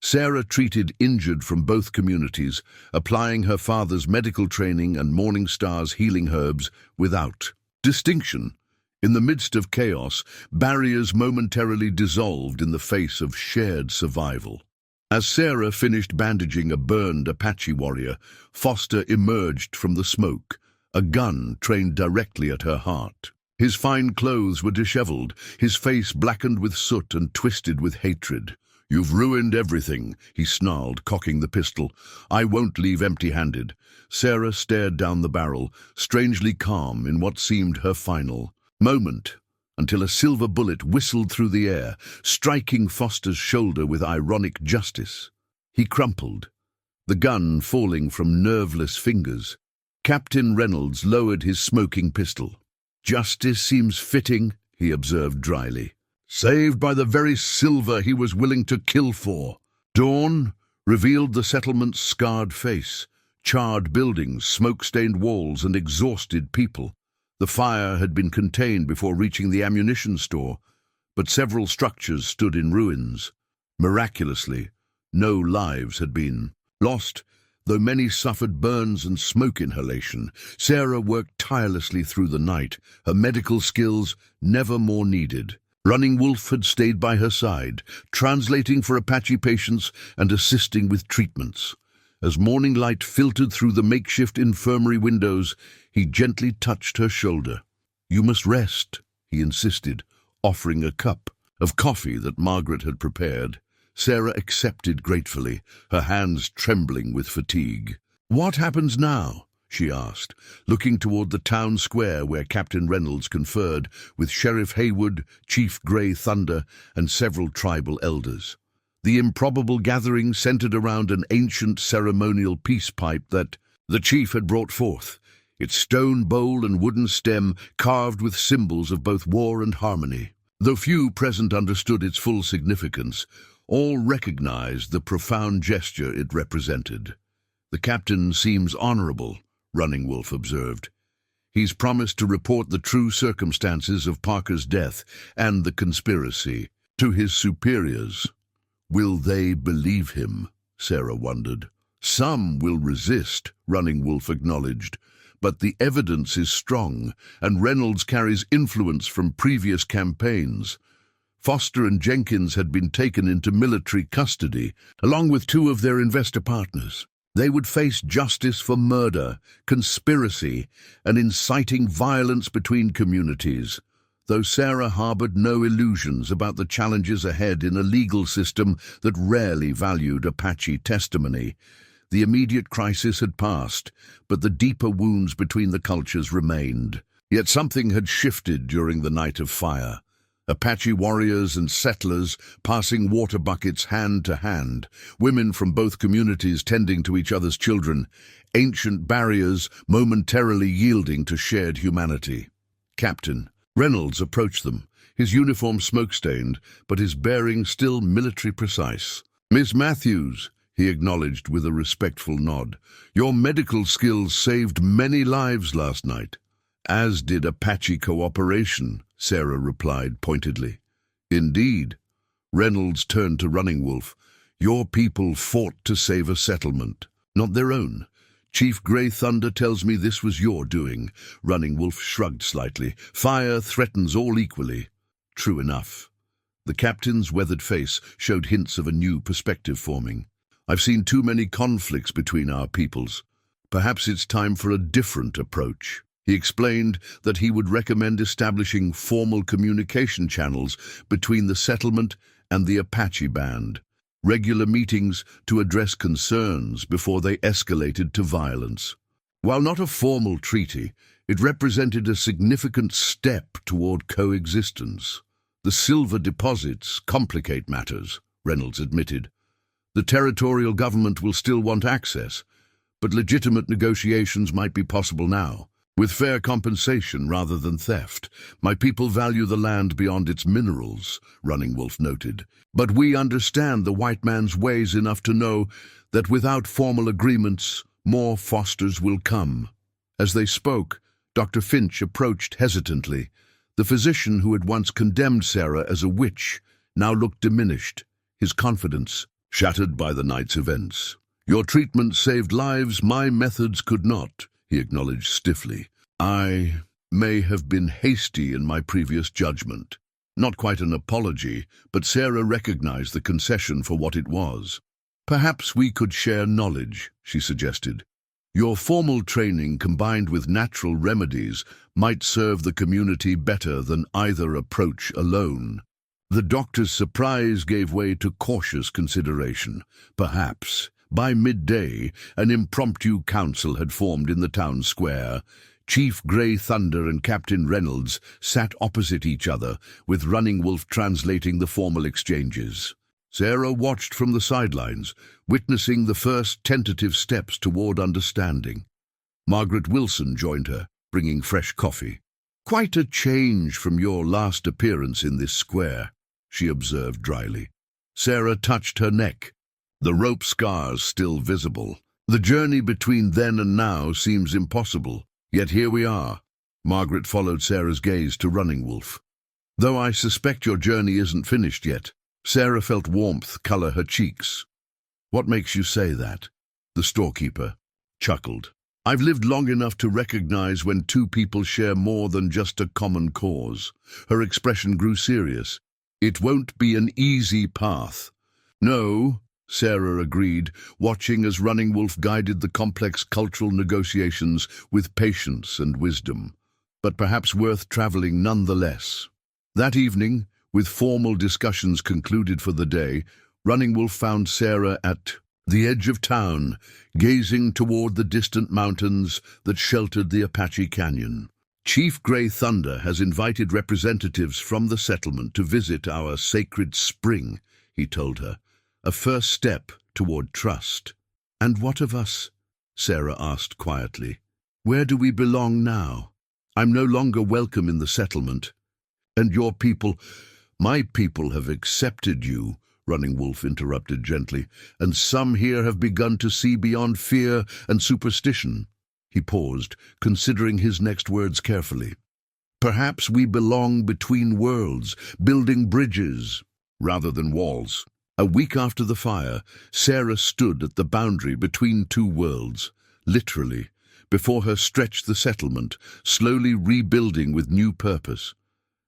Sarah treated injured from both communities, applying her father's medical training and Morning Star's healing herbs without distinction. In the midst of chaos, barriers momentarily dissolved in the face of shared survival. As Sarah finished bandaging a burned Apache warrior, Foster emerged from the smoke, a gun trained directly at her heart. His fine clothes were disheveled, his face blackened with soot and twisted with hatred. "You've ruined everything," he snarled, cocking the pistol. "I won't leave empty-handed." Sarah stared down the barrel, strangely calm in what seemed her final moment, until a silver bullet whistled through the air, striking Foster's shoulder with ironic justice. He crumpled, the gun falling from nerveless fingers. Captain Reynolds lowered his smoking pistol. "Justice seems fitting," he observed dryly. "Saved by the very silver he was willing to kill for." Dawn revealed the settlement's scarred face, charred buildings, smoke-stained walls, and exhausted people. The fire had been contained before reaching the ammunition store, but several structures stood in ruins. Miraculously, no lives had been lost, though many suffered burns and smoke inhalation. Sarah worked tirelessly through the night, her medical skills never more needed. Running Wolf had stayed by her side, translating for Apache patients and assisting with treatments. As morning light filtered through the makeshift infirmary windows, he gently touched her shoulder. "You must rest," he insisted, offering a cup of coffee that Margaret had prepared. Sarah accepted gratefully, her hands trembling with fatigue. "What happens now?" she asked, looking toward the town square where Captain Reynolds conferred with Sheriff Haywood, Chief Grey Thunder, and several tribal elders. The improbable gathering centered around an ancient ceremonial peace pipe that the chief had brought forth, its stone bowl and wooden stem carved with symbols of both war and harmony. Though few present understood its full significance, all recognized the profound gesture it represented. "The captain seems honorable," Running Wolf observed. "He's promised to report the true circumstances of Parker's death and the conspiracy to his superiors." "Will they believe him?" Sarah wondered. "Some will resist," Running Wolf acknowledged, "but the evidence is strong, and Reynolds carries influence from previous campaigns. Foster and Jenkins had been taken into military custody, along with two of their investor partners. They would face justice for murder, conspiracy, and inciting violence between communities. Though Sarah harbored no illusions about the challenges ahead in a legal system that rarely valued Apache testimony, the immediate crisis had passed, but the deeper wounds between the cultures remained. Yet something had shifted during the night of fire. Apache warriors and settlers passing water buckets hand to hand, women from both communities tending to each other's children, ancient barriers momentarily yielding to shared humanity. Captain Reynolds approached them, his uniform smoke-stained, but his bearing still military precise. "Miss Matthews," he acknowledged with a respectful nod, "your medical skills saved many lives last night." "As did Apache cooperation," Sarah replied pointedly. "Indeed." Reynolds turned to Running Wolf. "Your people fought to save a settlement, not their own. Chief Grey Thunder tells me this was your doing." Running Wolf shrugged slightly. "Fire threatens all equally." "True enough." The captain's weathered face showed hints of a new perspective forming. "I've seen too many conflicts between our peoples. Perhaps it's time for a different approach." He explained that he would recommend establishing formal communication channels between the settlement and the Apache band, regular meetings to address concerns before they escalated to violence. While not a formal treaty, it represented a significant step toward coexistence. "The silver deposits complicate matters," Reynolds admitted. "The territorial government will still want access, but legitimate negotiations might be possible now, with fair compensation rather than theft. My people value the land beyond its minerals," Running Wolf noted. "But we understand the white man's ways enough to know that without formal agreements, more fosters will come." As they spoke, Dr. Finch approached hesitantly. The physician who had once condemned Sarah as a witch now looked diminished, his confidence shattered by the night's events. "Your treatment saved lives, my methods could not," he acknowledged stiffly. "I may have been hasty in my previous judgment." Not quite an apology, but Sarah recognized the concession for what it was. "Perhaps we could share knowledge," she suggested. "Your formal training combined with natural remedies might serve the community better than either approach alone." The doctor's surprise gave way to cautious consideration. Perhaps. By midday, an impromptu council had formed in the town square. Chief Grey Thunder and Captain Reynolds sat opposite each other, with Running Wolf translating the formal exchanges. Sarah watched from the sidelines, witnessing the first tentative steps toward understanding. Margaret Wilson joined her, bringing fresh coffee. "Quite a change from your last appearance in this square," she observed dryly. Sarah touched her neck, the rope scars still visible. "The journey between then and now seems impossible, yet here we are." Margaret followed Sarah's gaze to Running Wolf. "Though I suspect your journey isn't finished yet." Sarah felt warmth color her cheeks. "What makes you say that?" The storekeeper chuckled. "I've lived long enough to recognize when two people share more than just a common cause." Her expression grew serious. "It won't be an easy path." "No," Sarah agreed, watching as Running Wolf guided the complex cultural negotiations with patience and wisdom. "But perhaps worth traveling nonetheless." That evening, with formal discussions concluded for the day, Running Wolf found Sarah at the edge of town, gazing toward the distant mountains that sheltered the Apache Canyon. "Chief Grey Thunder has invited representatives from the settlement to visit our sacred spring," he told her, "a first step toward trust." "And what of us?" Sarah asked quietly. "Where do we belong now? I'm no longer welcome in the settlement. And your people—" "My people have accepted you," Running Wolf interrupted gently, "and some here have begun to see beyond fear and superstition." He paused, considering his next words carefully. "Perhaps we belong between worlds, building bridges rather than walls." A week after the fire, Sarah stood at the boundary between two worlds, literally. Before her stretched the settlement, slowly rebuilding with new purpose.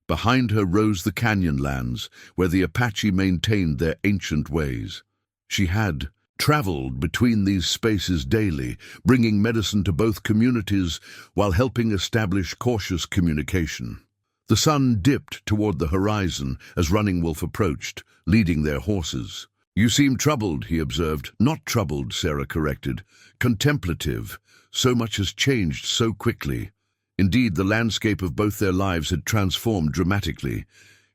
Behind her rose the canyon lands, where the Apache maintained their ancient ways. She had traveled between these spaces daily, bringing medicine to both communities while helping establish cautious communication. The sun dipped toward the horizon as Running Wolf approached, leading their horses. "You seem troubled," he observed. "Not troubled," Sarah corrected. "Contemplative. So much has changed so quickly." Indeed, the landscape of both their lives had transformed dramatically.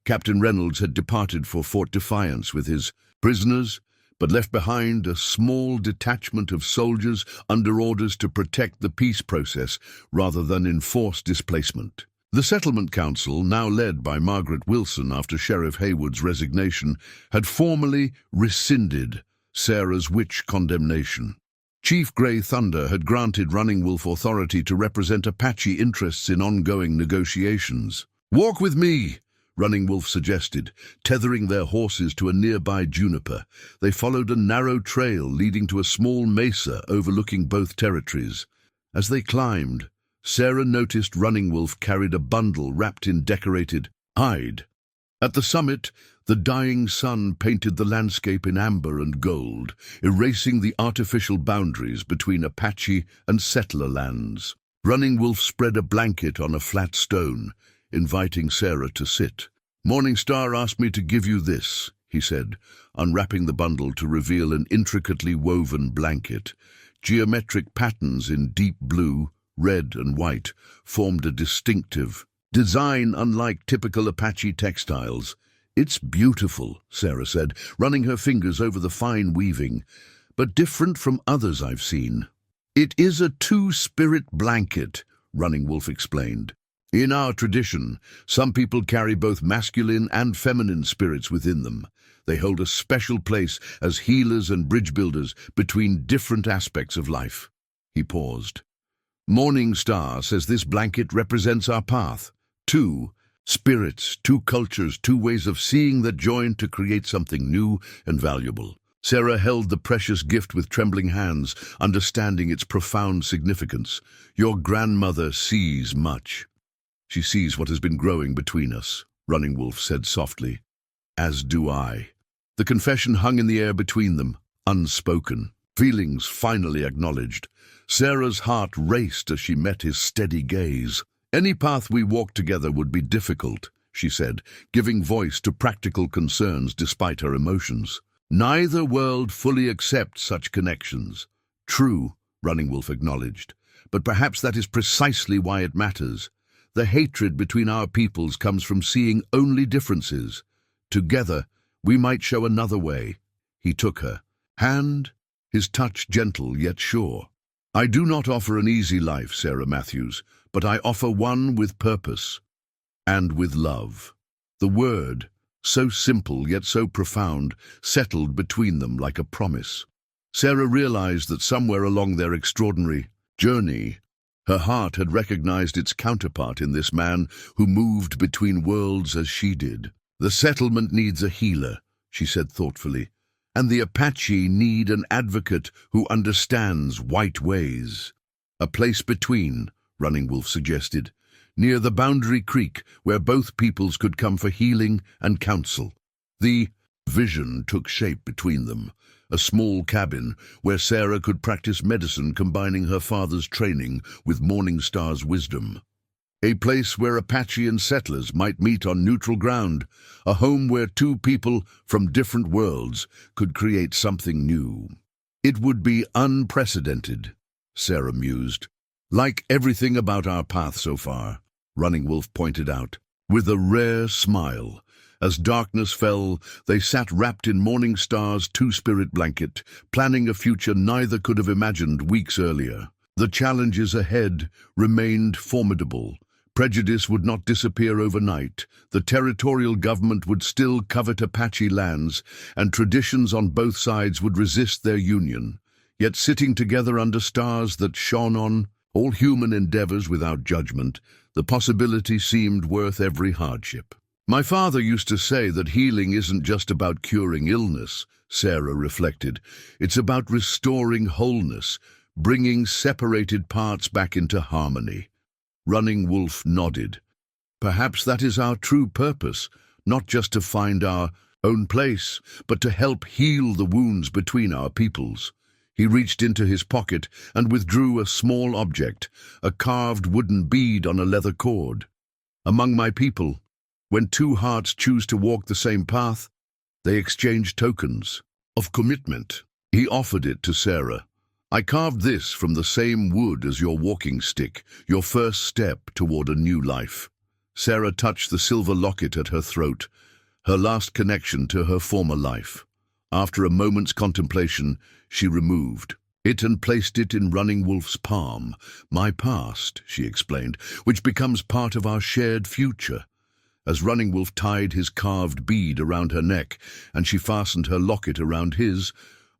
Captain Reynolds had departed for Fort Defiance with his prisoners, but left behind a small detachment of soldiers under orders to protect the peace process rather than enforce displacement. The Settlement Council, now led by Margaret Wilson after Sheriff Haywood's resignation, had formally rescinded Sarah's witch condemnation. Chief Grey Thunder had granted Running Wolf authority to represent Apache interests in ongoing negotiations. "Walk with me," Running Wolf suggested, tethering their horses to a nearby juniper. They followed a narrow trail leading to a small mesa overlooking both territories. As they climbed, Sarah noticed Running Wolf carried a bundle wrapped in decorated hide. At the summit, the dying sun painted the landscape in amber and gold, erasing the artificial boundaries between Apache and settler lands. Running Wolf spread a blanket on a flat stone, inviting Sarah to sit. "Morningstar asked me to give you this," he said, unwrapping the bundle to reveal an intricately woven blanket. Geometric patterns in deep blue, red and white formed a distinctive design unlike typical Apache textiles. "It's beautiful," Sarah said, running her fingers over the fine weaving, "but different from others I've seen." "It is a two-spirit blanket," Running Wolf explained. "In our tradition, some people carry both masculine and feminine spirits within them. They hold a special place as healers and bridge builders between different aspects of life." He paused. "Morning Star says this blanket represents our path. Two spirits, two cultures, two ways of seeing that join to create something new and valuable." Sarah held the precious gift with trembling hands, understanding its profound significance. "Your grandmother sees much." "She sees what has been growing between us," Running Wolf said softly. "As do I." The confession hung in the air between them, unspoken, feelings finally acknowledged. Sarah's heart raced as she met his steady gaze. "Any path we walked together would be difficult," she said, giving voice to practical concerns despite her emotions. "Neither world fully accepts such connections." "True," Running Wolf acknowledged, "but perhaps that is precisely why it matters. The hatred between our peoples comes from seeing only differences. Together, we might show another way." He took her hand, his touch gentle yet sure. "I do not offer an easy life, Sarah Matthews, but I offer one with purpose and with love." The word, so simple yet so profound, settled between them like a promise. Sarah realized that somewhere along their extraordinary journey, her heart had recognized its counterpart in this man who moved between worlds as she did. "The settlement needs a healer," she said thoughtfully, "and the Apache need an advocate who understands white ways." "A place between," Running Wolf suggested, "near the boundary creek where both peoples could come for healing and counsel." The vision took shape between them, a small cabin where Sarah could practice medicine combining her father's training with Morningstar's wisdom. A place where Apache and settlers might meet on neutral ground, a home where two people from different worlds could create something new. "It would be unprecedented," Sarah mused. "Like everything about our path so far," Running Wolf pointed out, with a rare smile. As darkness fell, they sat wrapped in Morningstar's two-spirit blanket, planning a future neither could have imagined weeks earlier. The challenges ahead remained formidable. Prejudice would not disappear overnight. The territorial government would still covet Apache lands, and traditions on both sides would resist their union. Yet sitting together under stars that shone on all human endeavors without judgment, the possibility seemed worth every hardship. "My father used to say that healing isn't just about curing illness," Sarah reflected. "It's about restoring wholeness, bringing separated parts back into harmony." Running Wolf nodded. "Perhaps that is our true purpose, not just to find our own place, but to help heal the wounds between our peoples." He reached into his pocket and withdrew a small object, a carved wooden bead on a leather cord. "Among my people, when two hearts choose to walk the same path, they exchange tokens of commitment." He offered it to Sarah. "I carved this from the same wood as your walking stick, your first step toward a new life." Sarah touched the silver locket at her throat, her last connection to her former life. After a moment's contemplation, she removed it and placed it in Running Wolf's palm. "My past," she explained, "which becomes part of our shared future." As Running Wolf tied his carved bead around her neck and she fastened her locket around his,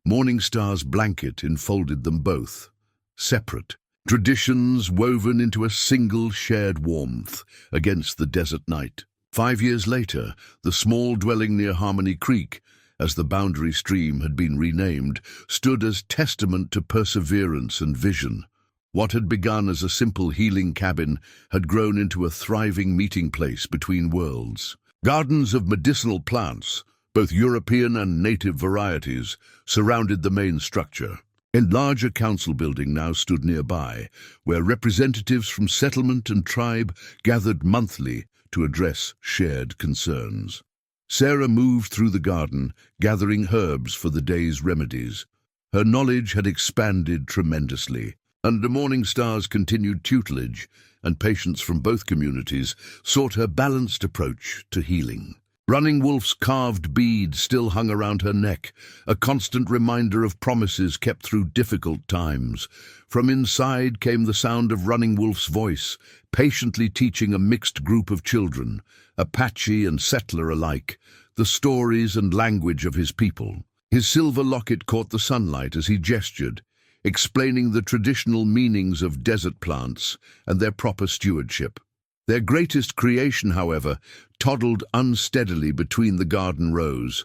Morningstar's blanket enfolded them both, separate, traditions woven into a single shared warmth against the desert night. 5 years later, the small dwelling near Harmony Creek, as the boundary stream had been renamed, stood as testament to perseverance and vision. What had begun as a simple healing cabin had grown into a thriving meeting place between worlds. Gardens of medicinal plants, both European and native varieties, surrounded the main structure. A larger council building now stood nearby, where representatives from settlement and tribe gathered monthly to address shared concerns. Sarah moved through the garden, gathering herbs for the day's remedies. Her knowledge had expanded tremendously. Under Morningstar's continued tutelage, and patients from both communities sought her balanced approach to healing. Running Wolf's carved bead still hung around her neck, a constant reminder of promises kept through difficult times. From inside came the sound of Running Wolf's voice, patiently teaching a mixed group of children, Apache and settler alike, the stories and language of his people. His silver locket caught the sunlight as he gestured, explaining the traditional meanings of desert plants and their proper stewardship. Their greatest creation, however, toddled unsteadily between the garden rows,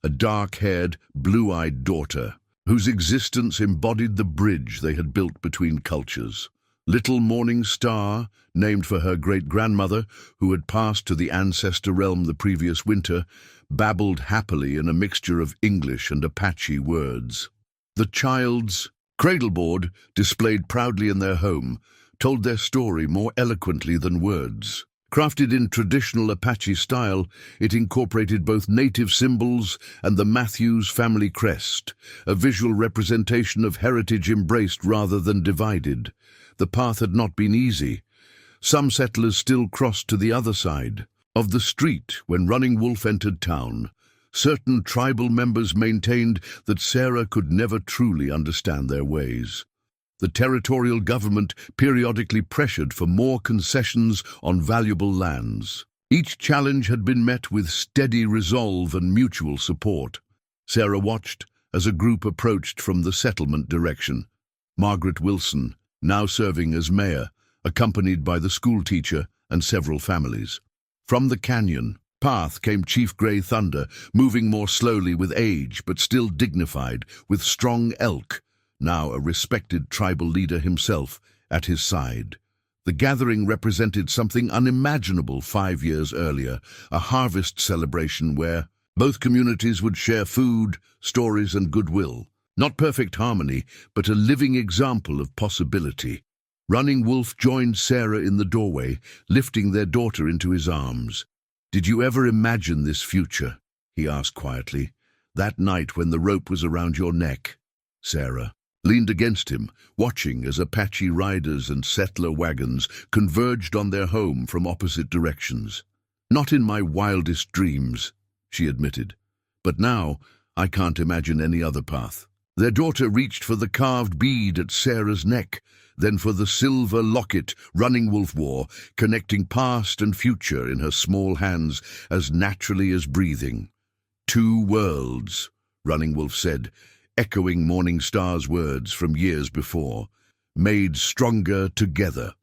a dark-haired, blue-eyed daughter, whose existence embodied the bridge they had built between cultures. Little Morning Star, named for her great-grandmother, who had passed to the ancestor realm the previous winter, babbled happily in a mixture of English and Apache words. The child's cradleboard, displayed proudly in their home, told their story more eloquently than words. Crafted in traditional Apache style, it incorporated both native symbols and the Matthews family crest, a visual representation of heritage embraced rather than divided. The path had not been easy. Some settlers still crossed to the other side of the street when Running Wolf entered town. Certain tribal members maintained that Sarah could never truly understand their ways. The territorial government periodically pressured for more concessions on valuable lands. Each challenge had been met with steady resolve and mutual support. Sarah watched as a group approached from the settlement direction. Margaret Wilson, now serving as mayor, accompanied by the schoolteacher and several families. From the canyon path came Chief Grey Thunder, moving more slowly with age but still dignified, with Strong Elk, now a respected tribal leader himself, at his side. The gathering represented something unimaginable 5 years earlier, a harvest celebration where both communities would share food, stories, and goodwill. Not perfect harmony, but a living example of possibility. Running Wolf joined Sarah in the doorway, lifting their daughter into his arms. "Did you ever imagine this future?" he asked quietly. "That night when the rope was around your neck?" Sarah leaned against him, watching as Apache riders and settler wagons converged on their home from opposite directions. "Not in my wildest dreams," she admitted. "But now, I can't imagine any other path." Their daughter reached for the carved bead at Sarah's neck, then for the silver locket Running Wolf wore, connecting past and future in her small hands as naturally as breathing. "Two worlds," Running Wolf said, echoing Morningstar's words from years before, "made stronger together."